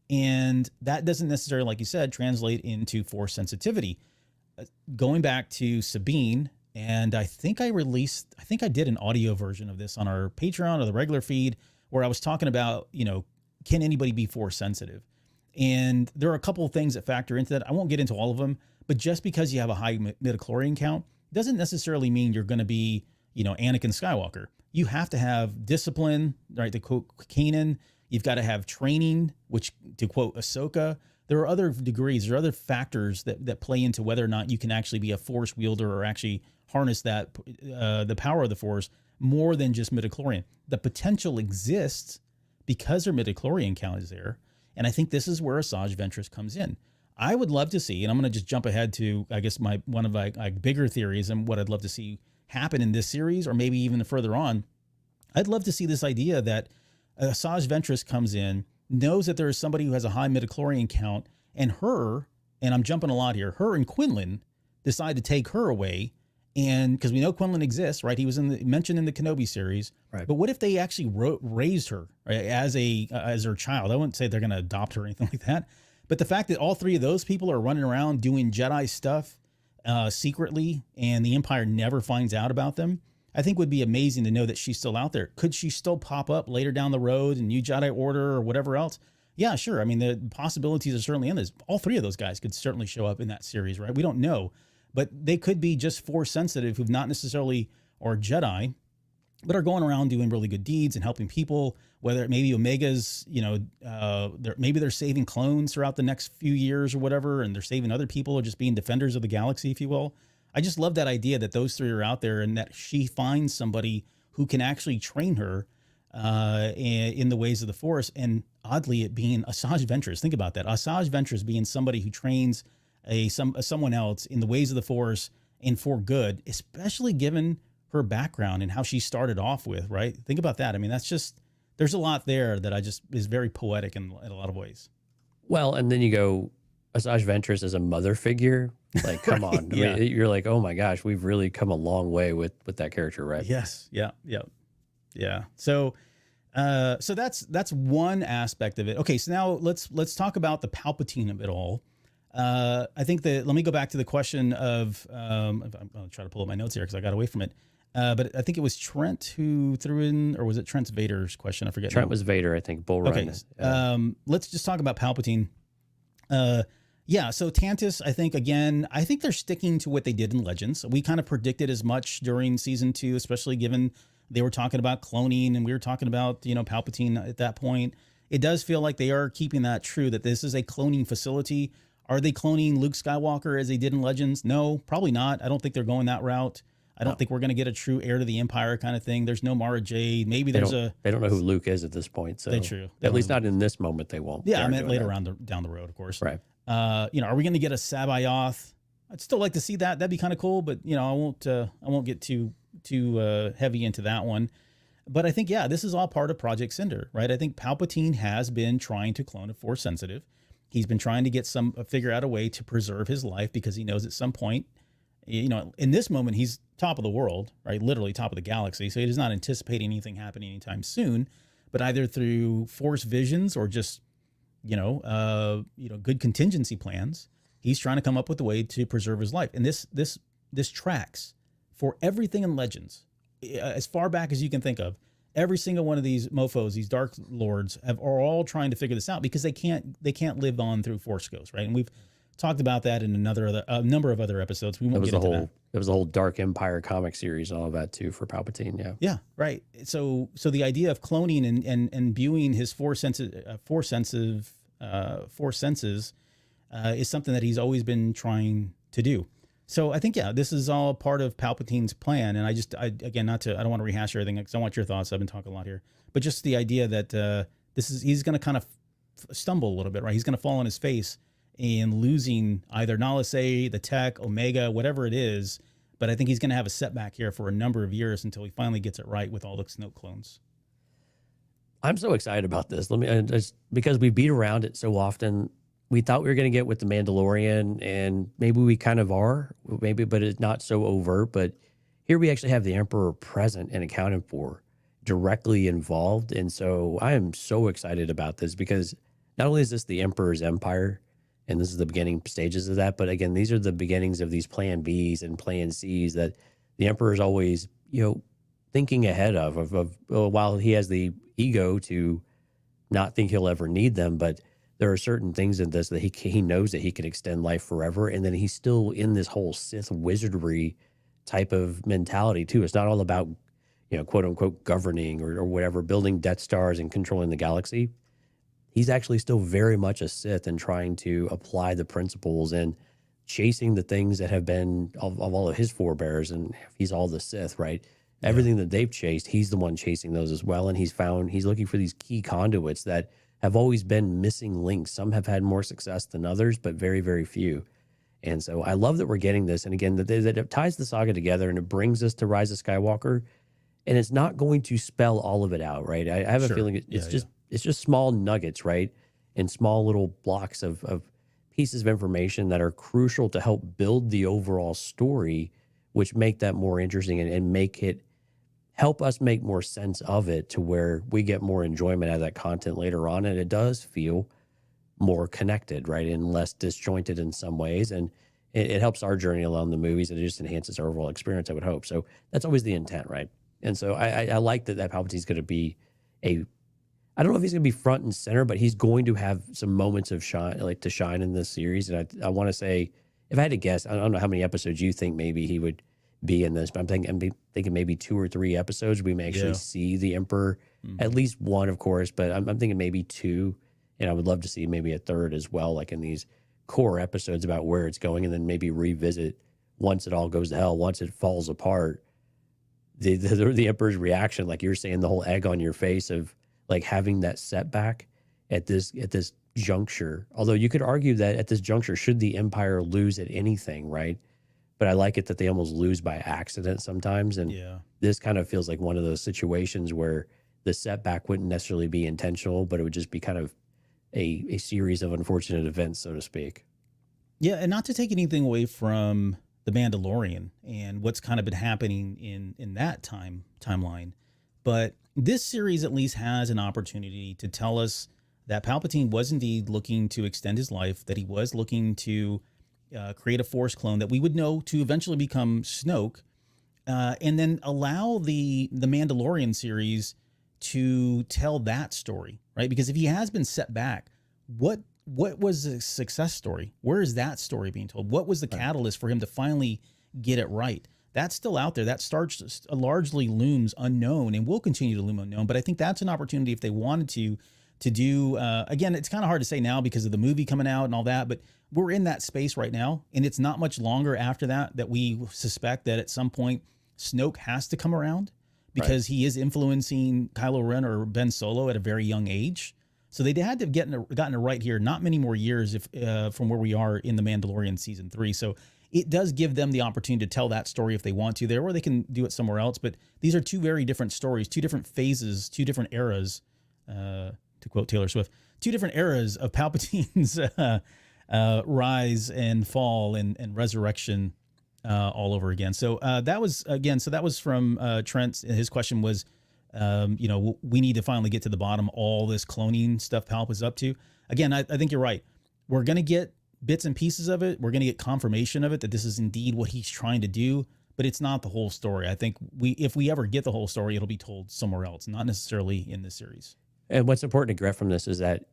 Speaker 2: And that doesn't necessarily, like you said, translate into force sensitivity. Going back to Sabine, and I think I did an audio version of this on our Patreon or the regular feed where I was talking about, can anybody be force sensitive? And there are a couple of things that factor into that. I won't get into all of them, but just because you have a high midichlorian count doesn't necessarily mean you're going to be, Anakin Skywalker. You have to have discipline, right? To quote Kanan, you've got to have training, which to quote Ahsoka, there are other degrees, there are other factors that play into whether or not you can actually be a force wielder or actually harness that the power of the force more than just midichlorian. The potential exists because their midichlorian count is there. And I think this is where Asajj Ventress comes in. I would love to see, and I'm going to just jump ahead to, I guess, one of my bigger theories and what I'd love to see happen in this series, or maybe even further on. I'd love to see this idea that Asajj Ventress comes in, knows that there is somebody who has a high midichlorian count, and I'm jumping a lot here, her and Quinlan decide to take her away. And because we know Quinlan exists, right? He was mentioned in the Kenobi series. Right. But what if they actually raised her, right, as her child? I wouldn't say they're going to adopt her or anything like that. But the fact that all three of those people are running around doing Jedi stuff secretly, and the Empire never finds out about them, I think would be amazing to know that she's still out there. Could she still pop up later down the road in New Jedi Order or whatever else? Yeah, sure. I mean, the possibilities are certainly endless. All three of those guys could certainly show up in that series, right? We don't know. But they could be just force sensitive who've not necessarily are Jedi, but are going around doing really good deeds and helping people, whether it maybe Omega's, maybe they're saving clones throughout the next few years or whatever, and they're saving other people or just being defenders of the galaxy, if you will. I just love that idea that those three are out there and that she finds somebody who can actually train her in the ways of the Force. And oddly, it being Asajj Ventress. Think about that. Asajj Ventress being somebody who trains someone else in the ways of the Force and for good, especially given her background and how she started off with, right? Think about that. I mean, there's a lot there that is very poetic in a lot of ways.
Speaker 3: Well, and then you go, Asajj Ventress as a mother figure, like, come on.
Speaker 2: Yeah.
Speaker 3: I mean, you're like, oh my gosh, we've really come a long way with that character, right?
Speaker 2: Yes. Yeah. So that's one aspect of it. Okay. So now let's talk about the Palpatine of it all. I think let me go back to the question of, I'm going to try to pull up my notes here because I got away from it. But I think it was Trent who threw in, or was it Trent's Vader's question? I forget.
Speaker 3: Trent was Vader, I think. Bull Run.
Speaker 2: Okay. Let's just talk about Palpatine. So Tantus, I think they're sticking to what they did in Legends. We kind of predicted as much during season 2, especially given they were talking about cloning and we were talking about, Palpatine at that point. It does feel like they are keeping that true, that this is a cloning facility. Are they cloning Luke Skywalker as they did in Legends? No, probably not. I don't think they're going that route. I don't think we're going to get a true heir to the Empire kind of thing. There's no Mara Jade. Maybe they
Speaker 3: don't know who Luke is at this point. So
Speaker 2: true.
Speaker 3: At least not in this moment. They won't.
Speaker 2: Yeah, I meant later down the road, of course.
Speaker 3: Right.
Speaker 2: Are we going to get a Sabayoth? I'd still like to see that. That'd be kind of cool, but I won't get too heavy into that one. But I think this is all part of Project Cinder, right? I think Palpatine has been trying to clone a Force sensitive. He's been trying to figure out a way to preserve his life because he knows at some point, in this moment, he's top of the world, right? Literally top of the galaxy. So he is not anticipating anything happening anytime soon, but either through Force visions or just, good contingency plans, he's trying to come up with a way to preserve his life. And this tracks for everything in Legends, as far back as you can think of. Every single one of these mofos, these Dark Lords, are all trying to figure this out because they can't live on through Force ghosts, right? And we've talked about that in a number of other episodes. We won't get into that.
Speaker 3: There was a whole Dark Empire comic series and all of that too for Palpatine. Yeah.
Speaker 2: Yeah. Right. So the idea of cloning and imbuing his force senses is something that he's always been trying to do. So I think, this is all part of Palpatine's plan. And I don't want to rehash everything because I want your thoughts. I've been talking a lot here, but just the idea that he's going to kind of stumble a little bit, right? He's going to fall on his face in losing either Nala Se, the tech, Omega, whatever it is, but I think he's going to have a setback here for a number of years until he finally gets it right with all the Snoke clones.
Speaker 3: I'm so excited about this. Just because we beat around it so often. We thought we were going to get with the Mandalorian, and maybe we kind of are, maybe, but it's not so overt. But here we actually have the Emperor present and accounted for, directly involved. And so I am so excited about this because not only is this the Emperor's empire, and this is the beginning stages of that, but again, these are the beginnings of these Plan Bs and Plan Cs that the Emperor is always, thinking ahead of while he has the ego to not think he'll ever need them, but there are certain things in this that he knows that he can extend life forever, and then he's still in this whole Sith wizardry type of mentality too. It's not all about, quote unquote, governing or whatever, building Death Stars and controlling the galaxy. He's actually still very much a Sith and trying to apply the principles and chasing the things that have been of all of his forebears, and he's all the Sith, right? Everything that they've chased, he's the one chasing those as well. And he's looking for these key conduits that have always been missing links. Some have had more success than others, but very, very few. And so I love that we're getting this. And again, that it ties the saga together and it brings us to Rise of Skywalker. And it's not going to spell all of it out, right? I have a feeling it's just small nuggets, right? And small little blocks of pieces of information that are crucial to help build the overall story, which make that more interesting and make it help us make more sense of it to where we get more enjoyment out of that content later on. And it does feel more connected, right? And less disjointed in some ways. And it helps our journey along the movies, and it just enhances our overall experience, I would hope. So that's always the intent, right? And so I like that Palpatine's going to be I don't know if he's going to be front and center, but he's going to have some moments of shine in this series. And I want to say, if I had to guess, I don't know how many episodes you think maybe he would be in this, but I'm thinking maybe 2 or 3 episodes we may actually see the Emperor, at least one, of course, but I'm thinking maybe 2, and I would love to see maybe a 3rd as well, like in these core episodes about where it's going, and then maybe revisit once it all goes to hell, once it falls apart, the Emperor's reaction, like you're saying, the whole egg on your face of like having that setback at this juncture. Although you could argue that at this juncture, should the Empire lose at anything, right? But I like it that they almost lose by accident sometimes. And this kind of feels like one of those situations where the setback wouldn't necessarily be intentional, but it would just be kind of a series of unfortunate events, so to speak.
Speaker 2: Yeah, and not to take anything away from The Mandalorian and what's kind of been happening in that timeline, but this series at least has an opportunity to tell us that Palpatine was indeed looking to extend his life, that he was looking to create a Force clone that we would know to eventually become Snoke, and then allow the Mandalorian series to tell that story, right? Because if he has been set back, what was the success story? Where is that story being told? What was the catalyst for him to finally get it right? That's still out there. That starts largely looms unknown and will continue to loom unknown. But I think that's an opportunity if they wanted to do, again, it's kind of hard to say now because of the movie coming out and all that, but we're in that space right now. And it's not much longer after that we suspect that at some point Snoke has to come around because he is influencing Kylo Ren or Ben Solo at a very young age. So they had to have gotten it right here. Not many more years from where we are in The Mandalorian season 3. So it does give them the opportunity to tell that story if they want to there, or they can do it somewhere else. But these are 2 very different stories, 2 different phases, 2 different eras, to quote Taylor Swift, 2 different eras of Palpatine's rise and fall and resurrection all over again. So that was from Trent. His question was, we need to finally get to the bottom all this cloning stuff Palp is up to. Again, I think you're right. We're going to get bits and pieces of it. We're going to get confirmation of it that this is indeed what he's trying to do, but it's not the whole story. I think if we ever get the whole story, it'll be told somewhere else, not necessarily in this series.
Speaker 3: And what's important to get from this is that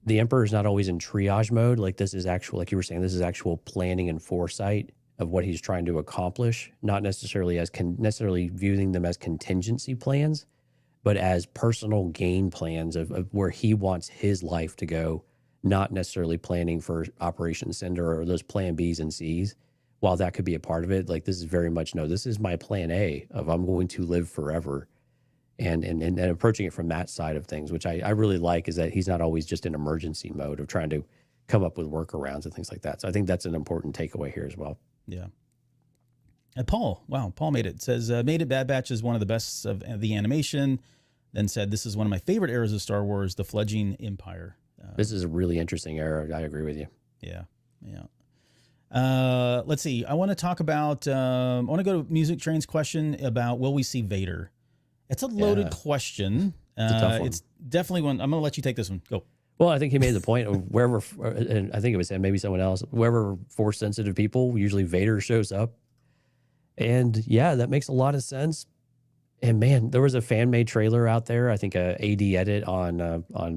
Speaker 3: the Emperor is not always in triage mode. Like this is actual, like you were saying, this is actual planning and foresight of what he's trying to accomplish, not necessarily necessarily viewing them as contingency plans, but as personal gain plans of where he wants his life to go, not necessarily planning for Operation Cinder or those plan Bs and Cs. While that could be a part of it, like this is very much, no, this is my plan A of I'm going to live forever. And approaching it from that side of things, which I really like, is that he's not always just in emergency mode of trying to come up with workarounds and things like that. So I think that's an important takeaway here as well.
Speaker 2: Yeah. Paul, wow, Paul made it. Says, made it. Bad Batch is one of the best of the animation. Then said, this is one of my favorite eras of Star Wars, the fledgling Empire.
Speaker 3: This is a really interesting era. I agree with you.
Speaker 2: Yeah. Let's see. I want to talk about, I want to go to Music Train's question about, will we see Vader? It's a loaded question.
Speaker 3: It's a tough one.
Speaker 2: It's definitely one. I'm going to let you take this one. Go.
Speaker 3: Well, I think he made the point of wherever, and I think it was him, maybe someone else, wherever force sensitive people, usually Vader shows up. And yeah, that makes a lot of sense. And man, there was a fan made trailer out there. I think a AD edit on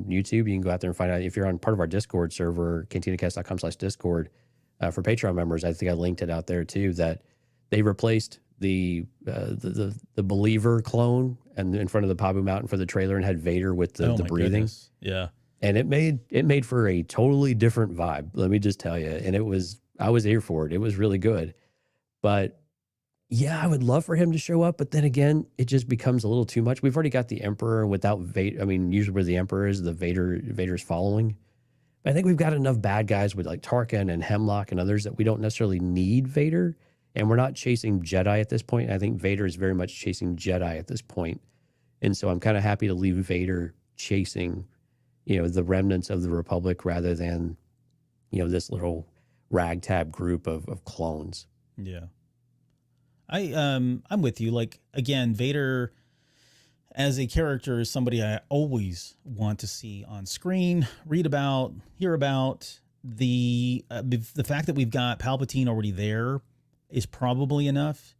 Speaker 3: YouTube. You can go out there and find out if you're on part of our Discord server, cantinacast.com/Discord. For Patreon members, I think I linked it out there too, that they replaced the Believer clone and in front of the Pabu Mountain for the trailer and had Vader with the breathing.
Speaker 2: Goodness. Yeah.
Speaker 3: And it made for a totally different vibe. Let me just tell you. And I was here for it. It was really good. But yeah, I would love for him to show up. But then again, it just becomes a little too much. We've already got the Emperor without Vader. I mean, usually where the Emperor is, Vader's following. But I think we've got enough bad guys with like Tarkin and Hemlock and others that we don't necessarily need Vader. And we're not chasing Jedi at this point. I think Vader is very much chasing Jedi at this point. And so I'm kind of happy to leave Vader chasing, the remnants of the Republic rather than, this little ragtag group of clones.
Speaker 2: Yeah. I'm with you. Like, again, Vader as a character is somebody I always want to see on screen, read about, hear about. The fact that we've got Palpatine already there is probably enough.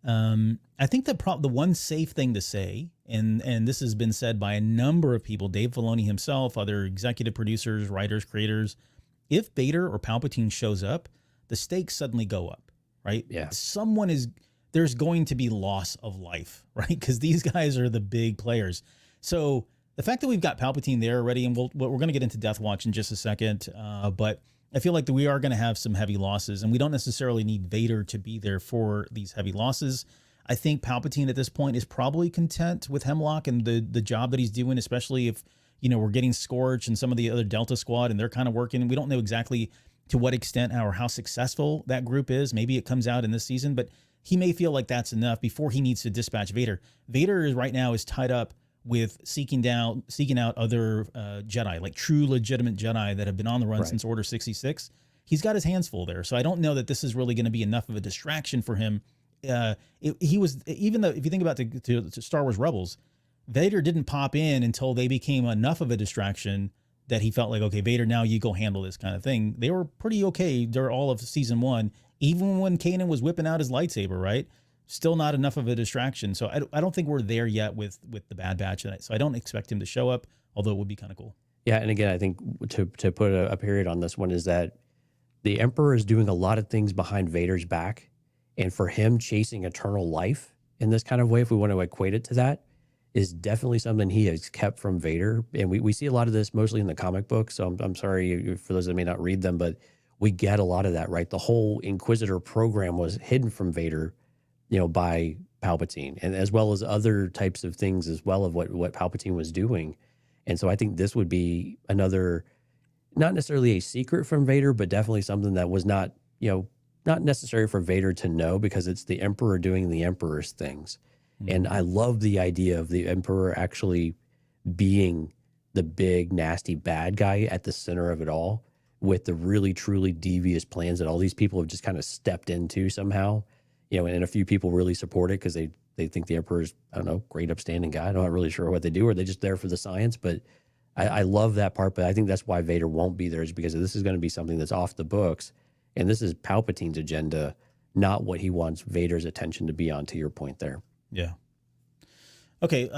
Speaker 2: I think the one safe thing to say, and this has been said by a number of people, Dave Filoni himself, other executive producers, writers, creators, if Vader or Palpatine shows up, the stakes suddenly go up, right?
Speaker 3: Yeah.
Speaker 2: There's going to be loss of life, right? Because these guys are the big players. So the fact that we've got Palpatine there already, and we're going to get into Death Watch in just a second, but I feel like we are going to have some heavy losses, and we don't necessarily need Vader to be there for these heavy losses. I think Palpatine at this point is probably content with Hemlock and the job that he's doing, especially if, we're getting Scorch and some of the other Delta Squad, and they're kind of working. We don't know exactly to what extent or how successful that group is. Maybe it comes out in this season, but he may feel like that's enough before he needs to dispatch Vader. Vader right now is tied up with seeking out other Jedi, like true legitimate Jedi that have been on the run since Order 66. He's got his hands full there. So I don't know that this is really going to be enough of a distraction for him. He was, even though if you think about the Star Wars Rebels, Vader didn't pop in until they became enough of a distraction that he felt like, okay, Vader, now you go handle this kind of thing. They were pretty okay during all of season 1, even when Kanan was whipping out his lightsaber, right? Still not enough of a distraction. So I don't think we're there yet with the Bad Batch. So I don't expect him to show up, although it would be kind of cool.
Speaker 3: Yeah, and again, I think to put a period on this one is that the Emperor is doing a lot of things behind Vader's back. And for him chasing eternal life in this kind of way, if we want to equate it to that, is definitely something he has kept from Vader. And we see a lot of this mostly in the comic books. So I'm sorry for those that may not read them, but we get a lot of that, right? The whole Inquisitor program was hidden from Vader, by Palpatine, and as well as other types of things as well of what Palpatine was doing. And so I think this would be another, not necessarily a secret from Vader, but definitely something that was not necessary for Vader to know, because it's the Emperor doing the Emperor's things. Mm-hmm. And I love the idea of the Emperor actually being the big, nasty, bad guy at the center of it all, with the really, truly devious plans that all these people have just kind of stepped into somehow. And a few people really support it because they think the Emperor's, I don't know, great upstanding guy. I'm not really sure what they do, or they're just there for the science. But I love that part. But I think that's why Vader won't be there, is because this is going to be something that's off the books. And this is Palpatine's agenda, not what he wants Vader's attention to be on, to your point there.
Speaker 2: Yeah. Okay,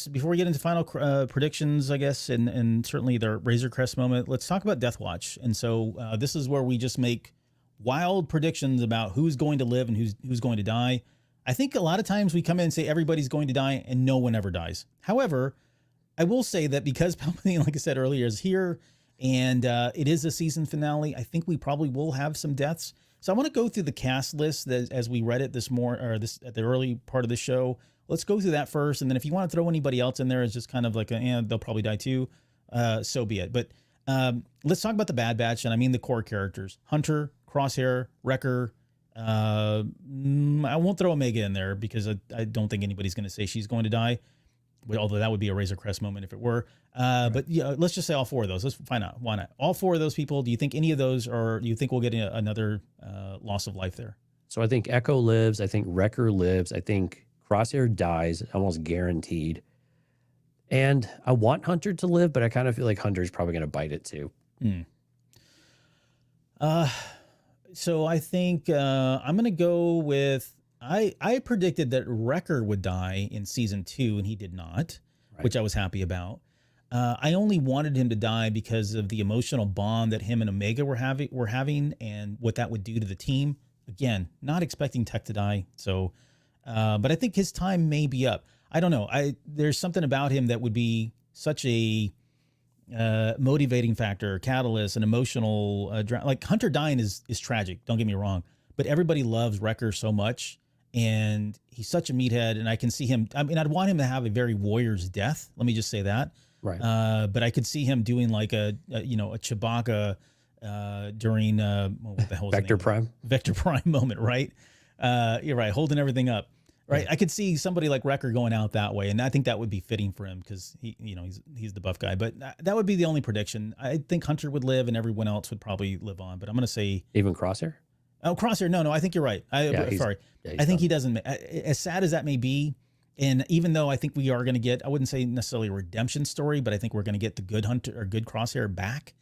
Speaker 2: before we get into final predictions, I guess, and certainly the Razor Crest moment, let's talk about Death Watch. And so this is where we just make wild predictions about who's going to live and who's going to die. I think a lot of times we come in and say everybody's going to die and no one ever dies. However, I will say that because Palpatine, like I said earlier, is here and it is a season finale, I think we probably will have some deaths. So I want to go through the cast list as we read it at the early part of the show. Let's go through that first, and then if you want to throw anybody else in there as just kind of like they'll probably die too, so be it. But let's talk about the Bad Batch, and I mean the core characters: Hunter, Crosshair, Wrecker, I won't throw Omega in there because I don't think anybody's going to say she's going to die. Although that would be a Razor Crest moment if it were. But yeah, let's just say all 4 of those. Let's find out. Why not? All 4 of those people. Do you think any of those, or do you think we'll get another loss of life there?
Speaker 3: So I think Echo lives. I think Wrecker lives. I think Crosshair dies, almost guaranteed. And I want Hunter to live, but I kind of feel like Hunter's probably going to bite it too.
Speaker 2: So I think I'm going to go with, I predicted that Wrecker would die in season 2, and he did not, which I was happy about. I only wanted him to die because of the emotional bond that him and Omega were having and what that would do to the team. Again, not expecting Tech to die. So, but I think his time may be up. I don't know. There's something about him that would be such a motivating factor, catalyst, an emotional, like Hunter dying is tragic. Don't get me wrong, but everybody loves Wrecker so much, and he's such a meathead. And I can see him. I mean, I'd want him to have a very Warrior's death. Let me just say that.
Speaker 3: Right.
Speaker 2: But I could see him doing like a Chewbacca during what the hell is
Speaker 3: Vector Prime.
Speaker 2: Vector Prime moment, right? You're right, holding everything up. Right, I could see somebody like Wrecker going out that way, and I think that would be fitting for him because he's the buff guy. But that would be the only prediction. I think Hunter would live, and everyone else would probably live on. But I'm going to say
Speaker 3: even Crosshair.
Speaker 2: Oh, Crosshair. No, I think you're right. Sorry, I think he doesn't. As sad as that may be, and even though I think we are going to get, I wouldn't say necessarily a redemption story, but I think we're going to get the good Hunter or good Crosshair back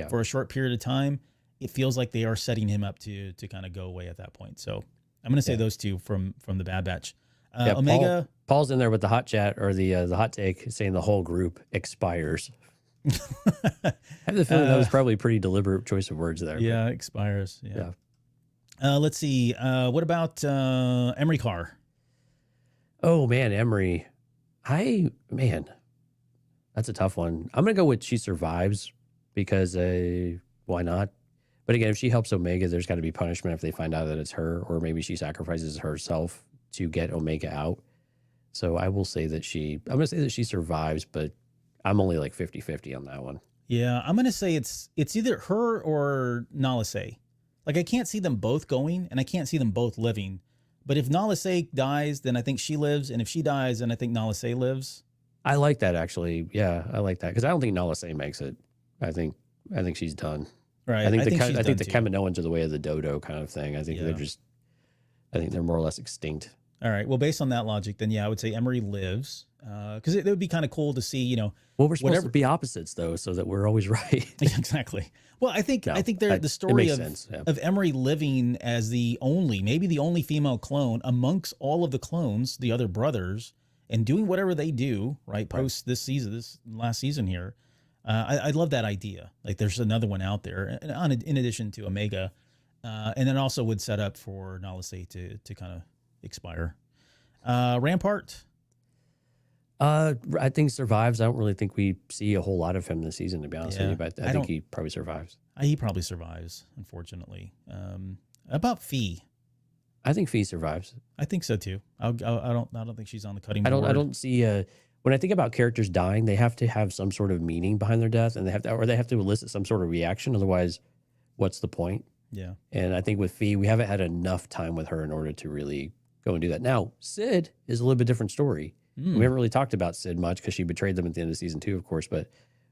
Speaker 2: for a short period of time. It feels like they are setting him up to kind of go away at that point. So I'm going to say those two from the Bad Batch. Omega.
Speaker 3: Paul's in there with the hot chat or the hot take saying the whole group expires. I have the feeling that was probably a pretty deliberate choice of words there.
Speaker 2: Yeah, expires. Yeah. Let's see. What about Emery Carr?
Speaker 3: Oh man, Emery. That's a tough one. I'm gonna go with she survives because why not? But again, if she helps Omega, there's got to be punishment if they find out that it's her, or maybe she sacrifices herself to get Omega out. So I will say that I'm going to say that she survives, but I'm only like 50-50 on that one.
Speaker 2: Yeah, I'm going to say it's either her or Nala Se. Like, I can't see them both going, and I can't see them both living. But if Nala Se dies, then I think she lives, and if she dies, then I think Nala Se lives.
Speaker 3: I like that, actually. Yeah, I like that, because I don't think Nala Se makes it. I think she's done.
Speaker 2: Right.
Speaker 3: I think the Kaminoans are the way of the dodo kind of thing. I think they're more or less extinct.
Speaker 2: All right. Well, based on that logic, then I would say Emery lives because it would be kind of cool to see,
Speaker 3: Well, we're supposed to be opposites though, so that we're always right.
Speaker 2: Exactly. Well, I think the story of Emery living as maybe the only female clone amongst all of the clones, the other brothers, and doing whatever they do, right? Post this last season here. I love that idea. Like there's another one out there in addition to Omega. And then also would set up for Nala Se to kind of expire. Rampart?
Speaker 3: I think survives. I don't really think we see a whole lot of him this season, to be honest with you, but I think he probably survives.
Speaker 2: He probably survives, unfortunately. About Fee?
Speaker 3: I think Fee survives.
Speaker 2: I think so too. I don't think she's on the cutting board.
Speaker 3: I don't see when I think about characters dying, they have to have some sort of meaning behind their death, and they have to elicit some sort of reaction. Otherwise, what's the point?
Speaker 2: Yeah.
Speaker 3: And I think with Fee, we haven't had enough time with her in order to really go and do that. Now, Sid is a little bit different story. We haven't really talked about Sid much because she betrayed them at the end of season 2, of course. But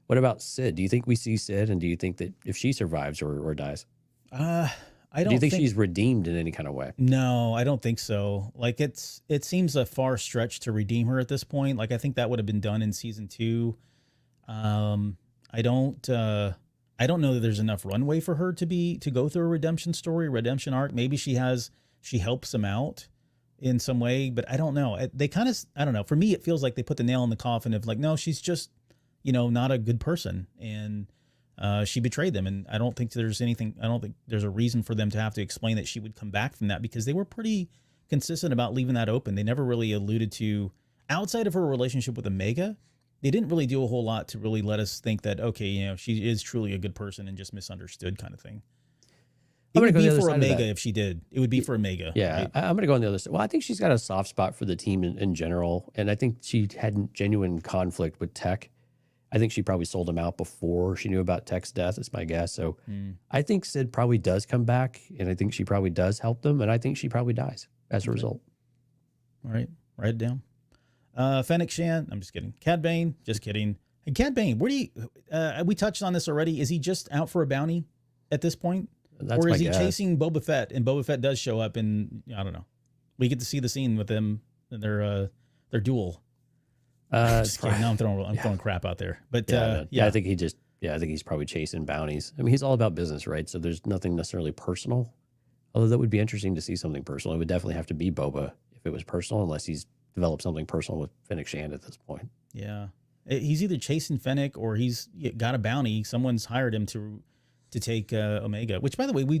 Speaker 3: what about Sid? Do you think we see Sid, and do you think that if she survives or dies?
Speaker 2: I don't.
Speaker 3: Do you think she's redeemed in any kind of way?
Speaker 2: No, I don't think so. Like it seems a far stretch to redeem her at this point. Like I think that would have been done in season 2. I don't know that there's enough runway for her to go through a redemption story, redemption arc. Maybe she helps him out in some way, but I don't know. I don't know. For me, it feels like they put the nail in the coffin of like, no, she's just, not a good person. And she betrayed them. And I don't think there's a reason for them to have to explain that she would come back from that, because they were pretty consistent about leaving that open. They never really alluded to, outside of her relationship with Omega, they didn't really do a whole lot to really let us think that, okay, she is truly a good person and just misunderstood kind of thing. It would be for Omega if she did. It would be for Omega.
Speaker 3: Yeah, right? I'm going to go on the other side. Well, I think she's got a soft spot for the team in general, and I think she had genuine conflict with Tech. I think she probably sold him out before she knew about Tech's death. Is my guess. So I think Sid probably does come back, and I think she probably does help them, and I think she probably dies as a result.
Speaker 2: All right, write it down. Fennec Shan, I'm just kidding. Cad Bane, just kidding. And Cad Bane, where do you? We touched on this already. Is he just out for a bounty at this point,
Speaker 3: That's
Speaker 2: or
Speaker 3: my
Speaker 2: is he
Speaker 3: guess.
Speaker 2: chasing Boba Fett? And Boba Fett does show up, and I don't know. We get to see the scene with them and their duel. Just kidding. No, I'm throwing crap out there. But
Speaker 3: I think I think he's probably chasing bounties. I mean, he's all about business, right? So there's nothing necessarily personal. Although that would be interesting to see something personal. It would definitely have to be Boba if it was personal, unless he's developed something personal with Fennec Shand at this point.
Speaker 2: Yeah, he's either chasing Fennec or he's got a bounty. Someone's hired him to take Omega. Which, by the way, we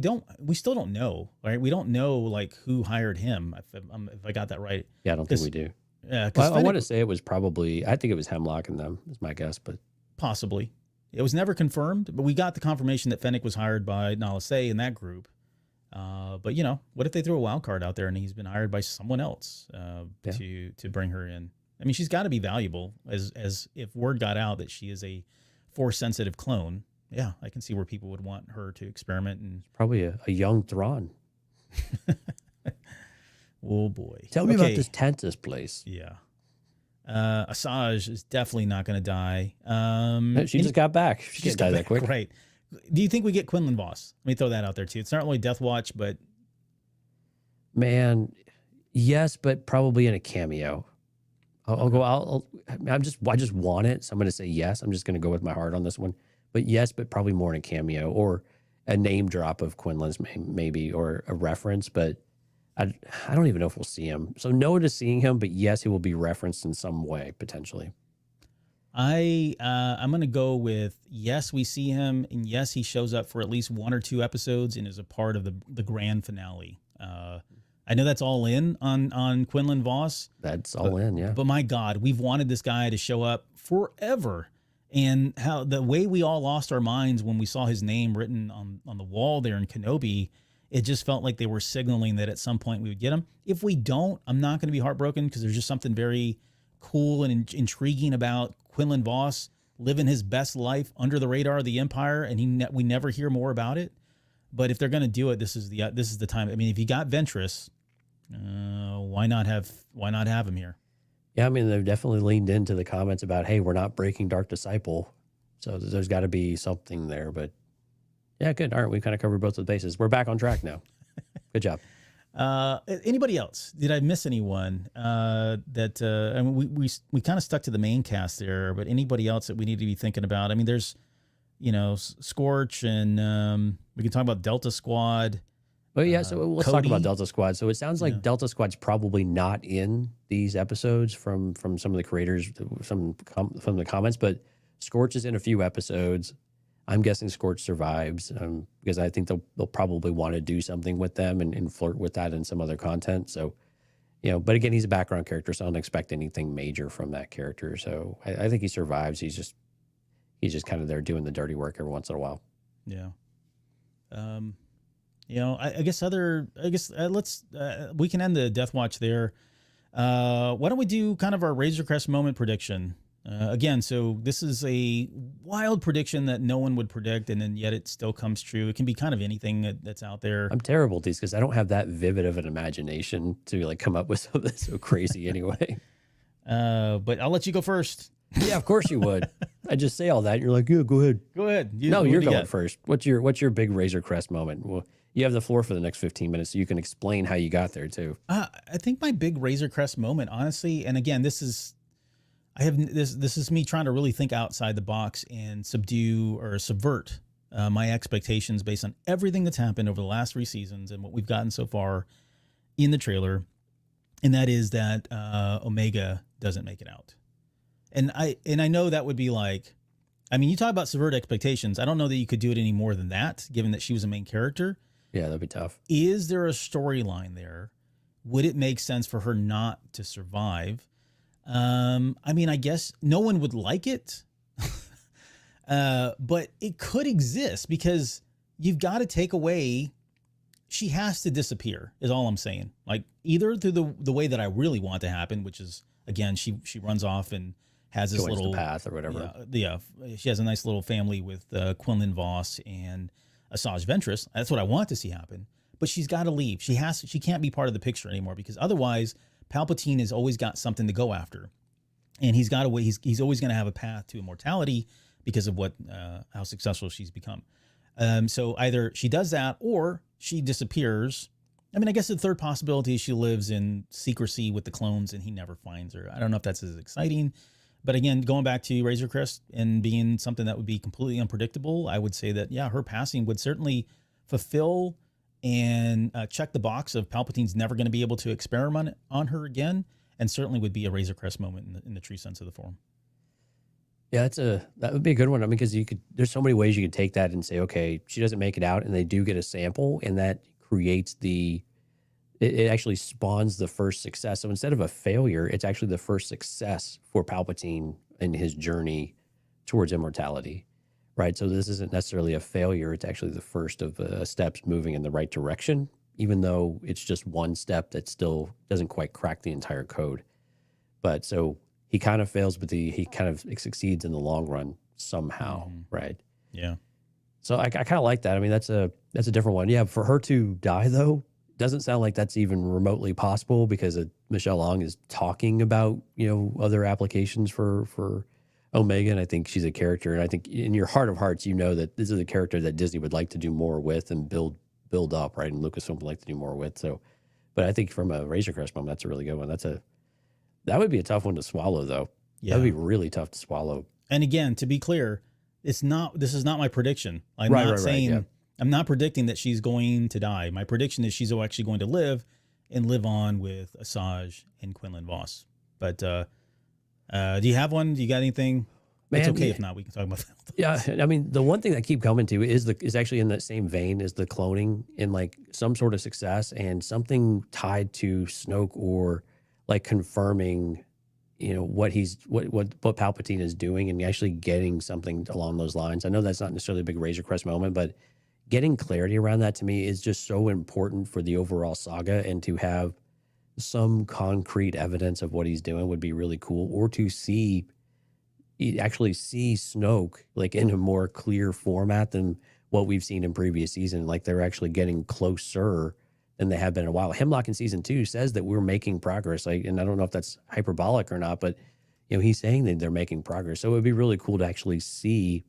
Speaker 2: still don't know. Right? We don't know like who hired him. If I got that right.
Speaker 3: Yeah, I don't think we do.
Speaker 2: Yeah,
Speaker 3: well, I want to say it was probably. I think it was Hemlock and them is my guess, but
Speaker 2: possibly it was never confirmed. But we got the confirmation that Fennec was hired by Nala Se in that group. But what if they threw a wild card out there and he's been hired by someone else to bring her in? I mean, she's got to be valuable as if word got out that she is a Force sensitive clone. Yeah, I can see where people would want her to experiment and
Speaker 3: probably a young Thrawn.
Speaker 2: Oh boy!
Speaker 3: Tell me about this Tantus place.
Speaker 2: Yeah, Asajj is definitely not going to die.
Speaker 3: She just got back. She just died that quick,
Speaker 2: right? Do you think we get Quinlan Voss? Let me throw that out there too. It's not really Death Watch, but
Speaker 3: man, yes, but probably in a cameo. I just want it, so I'm going to say yes. I'm just going to go with my heart on this one. But yes, but probably more in a cameo or a name drop of Quinlan's maybe or a reference. But I don't even know if we'll see him. So no to seeing him, but yes, he will be referenced in some way potentially.
Speaker 2: I'm going to go with yes, we see him, and yes, he shows up for at least 1 or 2 episodes and is a part of the grand finale. I know that's all in on Quinlan Voss.
Speaker 3: That's all in, yeah.
Speaker 2: But my God, we've wanted this guy to show up forever. And how the way we all lost our minds when we saw his name written on the wall there in Kenobi, it just felt like they were signaling that at some point we would get him. If we don't, I'm not going to be heartbroken because there's just something very cool and intriguing about Quinlan Voss living his best life under the radar of the Empire, and we never hear more about it. But if they're going to do it, this is the time. I mean, if you got Ventress, why not have him here?
Speaker 3: Yeah, I mean, they've definitely leaned into the comments about, hey, we're not breaking Dark Disciple. So there's got to be something there. But yeah, good. All right, we kind of covered both of the bases. We're back on track now. Good job.
Speaker 2: Anybody else? Did I miss anyone that I mean, we kind of stuck to the main cast there, but anybody else that we need to be thinking about? I mean, there's, Scorch and we can talk about Delta Squad.
Speaker 3: Well, yeah, so let's
Speaker 2: Cody.
Speaker 3: talk about Delta Squad. So it sounds like Delta Squad's probably not in these episodes from some of the creators, from the comments, but Scorch is in a few episodes. I'm guessing Scorch survives because I think they'll probably want to do something with them and flirt with that in some other content. So, but again, he's a background character, so I don't expect anything major from that character. So I think he survives. He's just kind of there doing the dirty work every once in a while.
Speaker 2: Yeah. I guess let's we can end the Death Watch there. Why don't we do kind of our Razor Crest moment prediction? Again, so this is a wild prediction that no one would predict, and then yet it still comes true. It can be kind of anything that's out there.
Speaker 3: I'm terrible at these because I don't have that vivid of an imagination to come up with something so crazy anyway.
Speaker 2: But I'll let you go first.
Speaker 3: Yeah, of course you would. I just say all that, and you're like, yeah, go ahead.
Speaker 2: Go ahead.
Speaker 3: You're going first. What's your big Razor Crest moment? Well, you have the floor for the next 15 minutes, so you can explain how you got there too.
Speaker 2: I think my big Razor Crest moment, honestly, and again, this is me trying to really think outside the box and subdue or subvert my expectations based on everything that's happened over the last 3 seasons and what we've gotten so far in the trailer, and that is that Omega doesn't make it out. And I know that would be like, I mean, you talk about subvert expectations. I don't know that you could do it any more than that, given that she was a main character.
Speaker 3: Yeah, that'd be tough.
Speaker 2: Is there a storyline there? Would it make sense for her not to survive? I mean, I guess no one would like it, but it could exist because you've got to take away. She has to disappear is all I'm saying. Like either through the way that I really want to happen, which is again, she runs off and has this
Speaker 3: joins
Speaker 2: little
Speaker 3: the path or whatever.
Speaker 2: she has a nice little family with Quinlan Vos and Asajj Ventress. That's what I want to see happen. But she's got to leave. She can't be part of the picture anymore, because otherwise Palpatine has always got something to go after, and he's always going to have a path to immortality because of how successful she's become. So either she does that or she disappears. I mean, I guess the third possibility is she lives in secrecy with the clones and he never finds her. I don't know if that's as exciting. But again, going back to Razor Crest and being something that would be completely unpredictable, I would say that, yeah, her passing would certainly fulfill and check the box of Palpatine's never going to be able to experiment on her again, and certainly would be a Razor Crest moment in the true sense of the form.
Speaker 3: Yeah, that would be a good one. I mean, because there's so many ways you could take that and say, okay, she doesn't make it out, and they do get a sample, and that creates it actually spawns the first success. So instead of a failure, it's actually the first success for Palpatine in his journey towards immortality, right? So this isn't necessarily a failure. It's actually the first of steps moving in the right direction, even though it's just one step that still doesn't quite crack the entire code. But so he kind of fails, but he kind of succeeds in the long run somehow, right?
Speaker 2: Yeah.
Speaker 3: So I kind of like that. I mean, that's a different one. Yeah, for her to die, though, doesn't sound like that's even remotely possible, because Michelle Long is talking about, other applications for Omega, and I think she's a character, and I think in your heart of hearts, that this is a character that Disney would like to do more with and build up, right? And Lucasfilm would like to do more with. So, but I think from a Razor Crest moment, that's a really good one. That would be a tough one to swallow, though. Yeah. That would be really tough to swallow.
Speaker 2: And again, to be clear, this is not my prediction. I'm I'm not predicting that she's going to die. My prediction is she's actually going to live on with Asajj and Quinlan Vos. But do you have one? Do you got anything? Man, it's okay if not. We can talk about that.
Speaker 3: Yeah, I mean, the one thing I keep coming to is actually in that same vein as the cloning, in like some sort of success and something tied to Snoke, or like confirming, what Palpatine is doing and actually getting something along those lines. I know that's not necessarily a big Razor Crest moment, but getting clarity around that to me is just so important for the overall saga, and to have some concrete evidence of what he's doing would be really cool. Or to actually see Snoke like in a more clear format than what we've seen in previous season. Like they're actually getting closer than they have been in a while. Hemlock in season 2 says that we're making progress. And I don't know if that's hyperbolic or not, but he's saying that they're making progress. So it would be really cool to actually see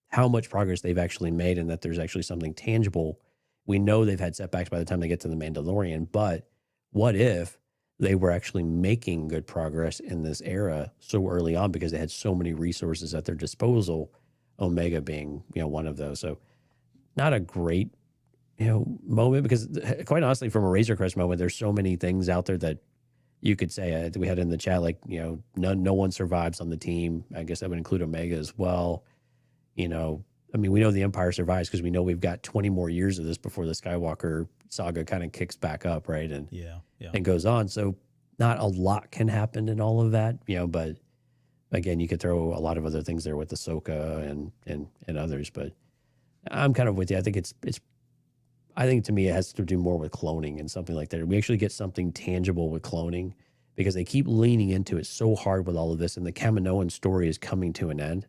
Speaker 3: how much progress they've actually made, and that there's actually something tangible. We know they've had setbacks by the time they get to the Mandalorian, but what if they were actually making good progress in this era so early on, because they had so many resources at their disposal, Omega being, one of those. So not a great, moment, because quite honestly, from a Razor Crest moment, there's so many things out there that you could say. We had in the chat, like, no one survives on the team. I guess that would include Omega as well. I mean, we know the Empire survives because we know we've got 20 more years of this before the Skywalker saga kind of kicks back up, right? And and goes on. So not a lot can happen in all of that, but again, you could throw a lot of other things there with Ahsoka and others. But I'm kind of with you. I think I think to me it has to do more with cloning and something like that. We actually get something tangible with cloning, because they keep leaning into it so hard with all of this, and the Kaminoan story is coming to an end.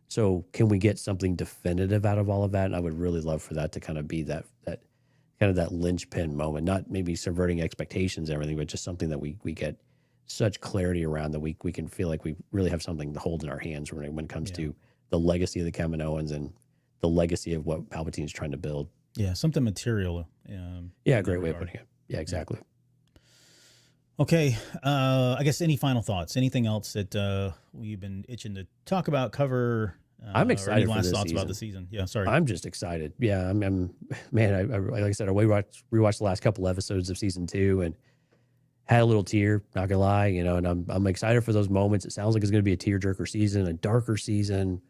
Speaker 3: So can we get something definitive out of all of that? And I would really love for that to kind of be that kind of that linchpin moment, not maybe subverting expectations and everything, but just something that we get such clarity around, that we can feel like we really have something to hold in our hands when it comes to the legacy of the Kaminoans and the legacy of what Palpatine is trying to build.
Speaker 2: Yeah, something material.
Speaker 3: Great way of putting it. Yeah, exactly.
Speaker 2: Okay, I guess any final thoughts? Anything else that we've been itching to talk about, cover?
Speaker 3: I'm excited for
Speaker 2: last
Speaker 3: this
Speaker 2: thoughts
Speaker 3: season.
Speaker 2: about the season. Yeah, sorry.
Speaker 3: I'm just excited. Yeah, I'm man. I like I said, I rewatched the last couple episodes of season 2 and had a little tear. Not gonna lie, and I'm excited for those moments. It sounds like it's gonna be a tearjerker season, a darker season.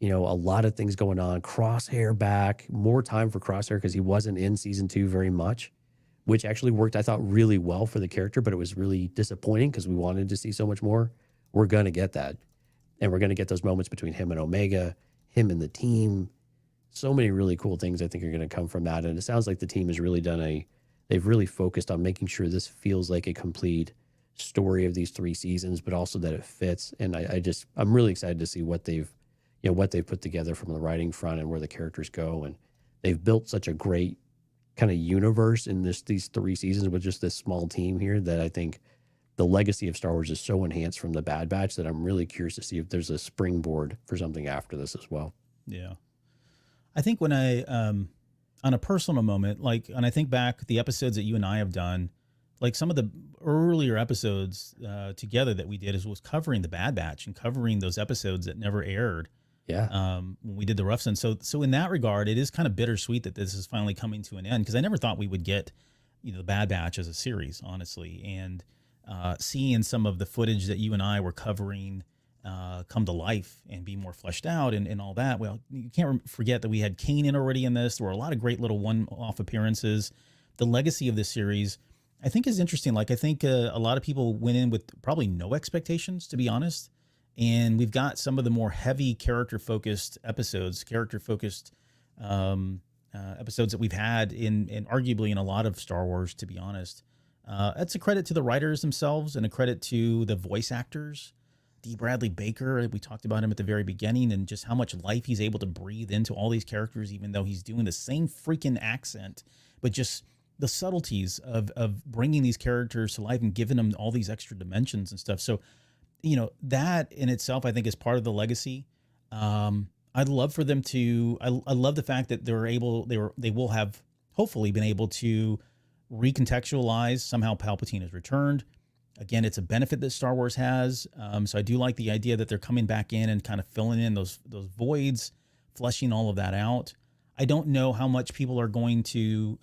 Speaker 3: A lot of things going on. Crosshair back, more time for Crosshair because he wasn't in season 2 very much, which actually worked, I thought, really well for the character, but it was really disappointing because we wanted to see so much more. We're going to get that. And we're going to get those moments between him and Omega, him and the team. So many really cool things I think are going to come from that. And it sounds like the team has really they've really focused on making sure this feels like a complete story of these 3 seasons, but also that it fits. And I'm really excited to see what they've put together from the writing front and where the characters go. And they've built such a great kind of universe in these 3 seasons with just this small team here that I think the legacy of Star Wars is so enhanced from the Bad Batch that I'm really curious to see if there's a springboard for something after this as well.
Speaker 2: Yeah. I think when I, on a personal moment, like, and I think back the episodes that you and I have done, like some of the earlier episodes together that we did was covering the Bad Batch and covering those episodes that never aired.
Speaker 3: Yeah.
Speaker 2: When we did the Rough Send. So in that regard, it is kind of bittersweet that this is finally coming to an end, because I never thought we would get, the Bad Batch as a series, honestly. And seeing some of the footage that you and I were covering come to life and be more fleshed out and all that. Well, you can't forget that we had Kanan already in this. There were a lot of great little one-off appearances. The legacy of this series, I think, is interesting. Like, I think a lot of people went in with probably no expectations, to be honest. And we've got some of the more heavy character-focused episodes, episodes that we've had in arguably in a lot of Star Wars, to be honest. That's a credit to the writers themselves and a credit to the voice actors. D. Bradley Baker, we talked about him at the very beginning and just how much life he's able to breathe into all these characters, even though he's doing the same freaking accent, but just the subtleties of bringing these characters to life and giving them all these extra dimensions and stuff. So, that in itself, I think, is part of the legacy. I'd love for them to, I love the fact that they will have hopefully been able to recontextualize somehow Palpatine has returned. Again, it's a benefit that Star Wars has. So I do like the idea that they're coming back in and kind of filling in those voids, fleshing all of that out. I don't know how much people are going to,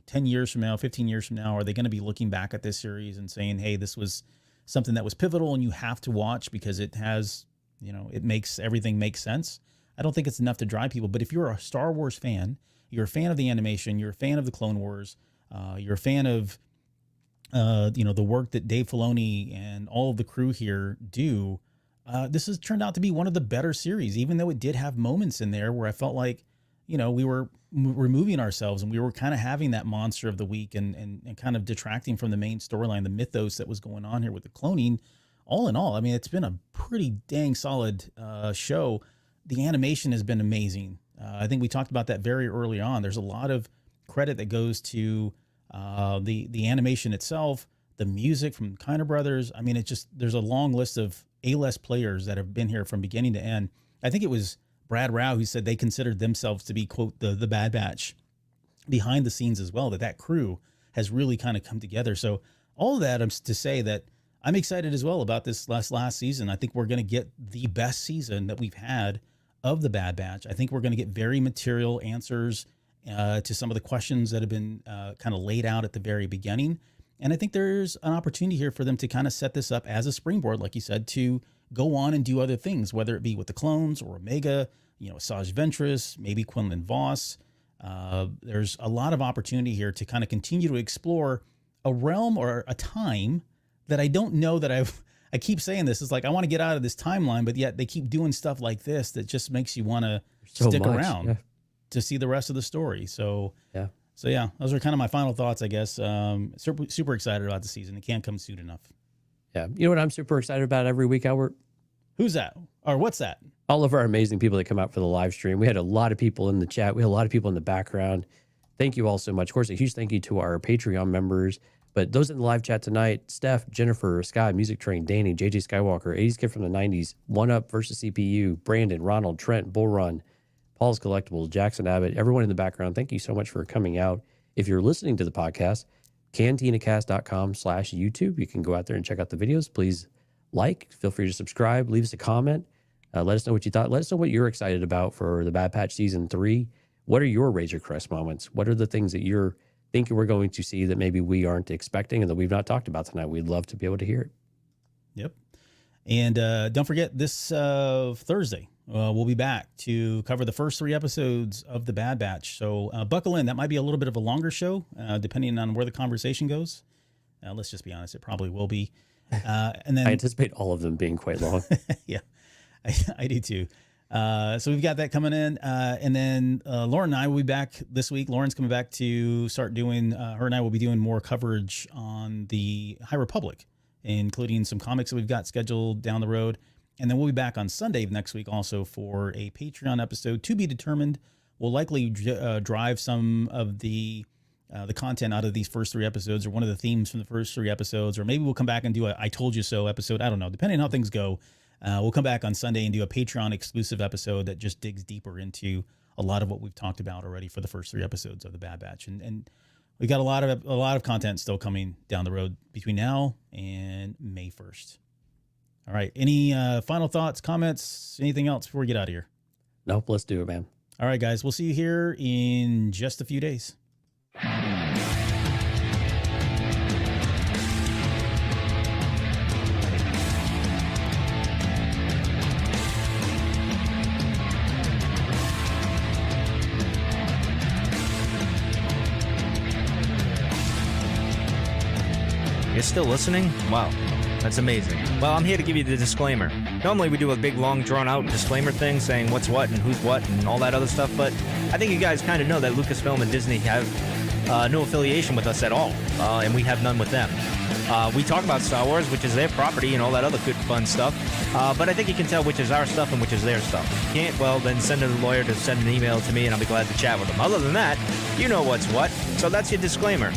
Speaker 2: 10 years from now, 15 years from now, are they going to be looking back at this series and saying, hey, this was something that was pivotal and you have to watch because it has, it makes everything make sense. I don't think it's enough to drive people. But if you're a Star Wars fan, you're a fan of the animation, you're a fan of the Clone Wars, you're a fan of, the work that Dave Filoni and all of the crew here do, this has turned out to be one of the better series, even though it did have moments in there where I felt like, we were removing ourselves and we were kind of having that monster of the week and kind of detracting from the main storyline, the mythos that was going on here with the cloning. All in all, I mean, it's been a pretty dang solid show. The animation has been amazing. I think we talked about that very early on. There's a lot of credit that goes to the animation itself, the music from Kiner Brothers. I mean, there's a long list of A-list players that have been here from beginning to end. I think it was Brad Rao who said they considered themselves to be, quote, the Bad Batch behind the scenes as well, that crew has really kind of come together. So all of that is to say that I'm excited as well about this last season. I think we're going to get the best season that we've had of the Bad Batch. I think we're going to get very material answers to some of the questions that have been kind of laid out at the very beginning. And I think there's an opportunity here for them to kind of set this up as a springboard, like you said, to go on and do other things, whether it be with the clones or Omega, Asajj Ventress, maybe Quinlan Vos. There's a lot of opportunity here to kind of continue to explore a realm or a time that I don't know that I keep saying this. It's like, I want to get out of this timeline, but yet they keep doing stuff like this that just makes you want to stick around to see the rest of the story. So yeah, those are kind of my final thoughts, I guess. Super excited about the season. It can't come soon enough.
Speaker 3: Yeah. You know what I'm super excited about every week, Albert?
Speaker 2: Who's that? Or what's that?
Speaker 3: All of our amazing people that come out for the live stream. We had a lot of people in the chat. We had a lot of people in the background. Thank you all so much. Of course, a huge thank you to our Patreon members. But those in the live chat tonight, Steph, Jennifer, Sky, Music Train, Danny, JJ Skywalker, 80s Kid from the 90s, One Up versus CPU, Brandon, Ronald, Trent, Bull Run, Paul's Collectibles, Jackson Abbott, everyone in the background, thank you so much for coming out. If you're listening to the podcast, cantinacast.com/YouTube. You can go out there and check out the videos. Please feel free to subscribe, leave us a comment. Let us know what you thought. Let us know what you're excited about for the Bad Batch Season 3. What are your Razor Crest moments? What are the things that you're thinking we're going to see that maybe we aren't expecting and that we've not talked about tonight? We'd love to be able to hear it.
Speaker 2: Yep. And don't forget, this Thursday, we'll be back to cover the first 3 episodes of The Bad Batch. So buckle in. That might be a little bit of a longer show, depending on where the conversation goes. Let's just be honest. It probably will be. And then
Speaker 3: I anticipate all of them being quite long.
Speaker 2: Yeah, I do too. So we've got that coming in. And then Lauren and I will be back this week. Lauren's coming back to start doing, her and I will be doing more coverage on the High Republic including some comics that we've got scheduled down the road. And then we'll be back on Sunday of next week also for a Patreon episode to be determined. We'll likely drive some of the content out of these first 3 episodes, or one of the themes from the first 3 episodes, or maybe we'll come back and do a I Told You So episode. I don't know. Depending on how things go, we'll come back on Sunday and do a Patreon exclusive episode that just digs deeper into a lot of what we've talked about already for the first 3 episodes of the Bad Batch. And we got a lot of content still coming down the road between now and May 1st. All right. Any final thoughts, comments, anything else before we get out of here?
Speaker 3: Nope. Let's do it, man.
Speaker 2: All right, guys. We'll see you here in just a few days.
Speaker 1: You're still listening? Wow. That's amazing. Well, I'm here to give you the disclaimer. Normally we do a big, long, drawn-out disclaimer thing saying what's what and who's what and all that other stuff, but I think you guys kind of know that Lucasfilm and Disney have no affiliation with us at all, and we have none with them. We talk about Star Wars, which is their property, and all that other good, fun stuff, but I think you can tell which is our stuff and which is their stuff. If you can't, well, then send a lawyer to send an email to me, and I'll be glad to chat with them. Other than that, you know what's what, so that's your disclaimer.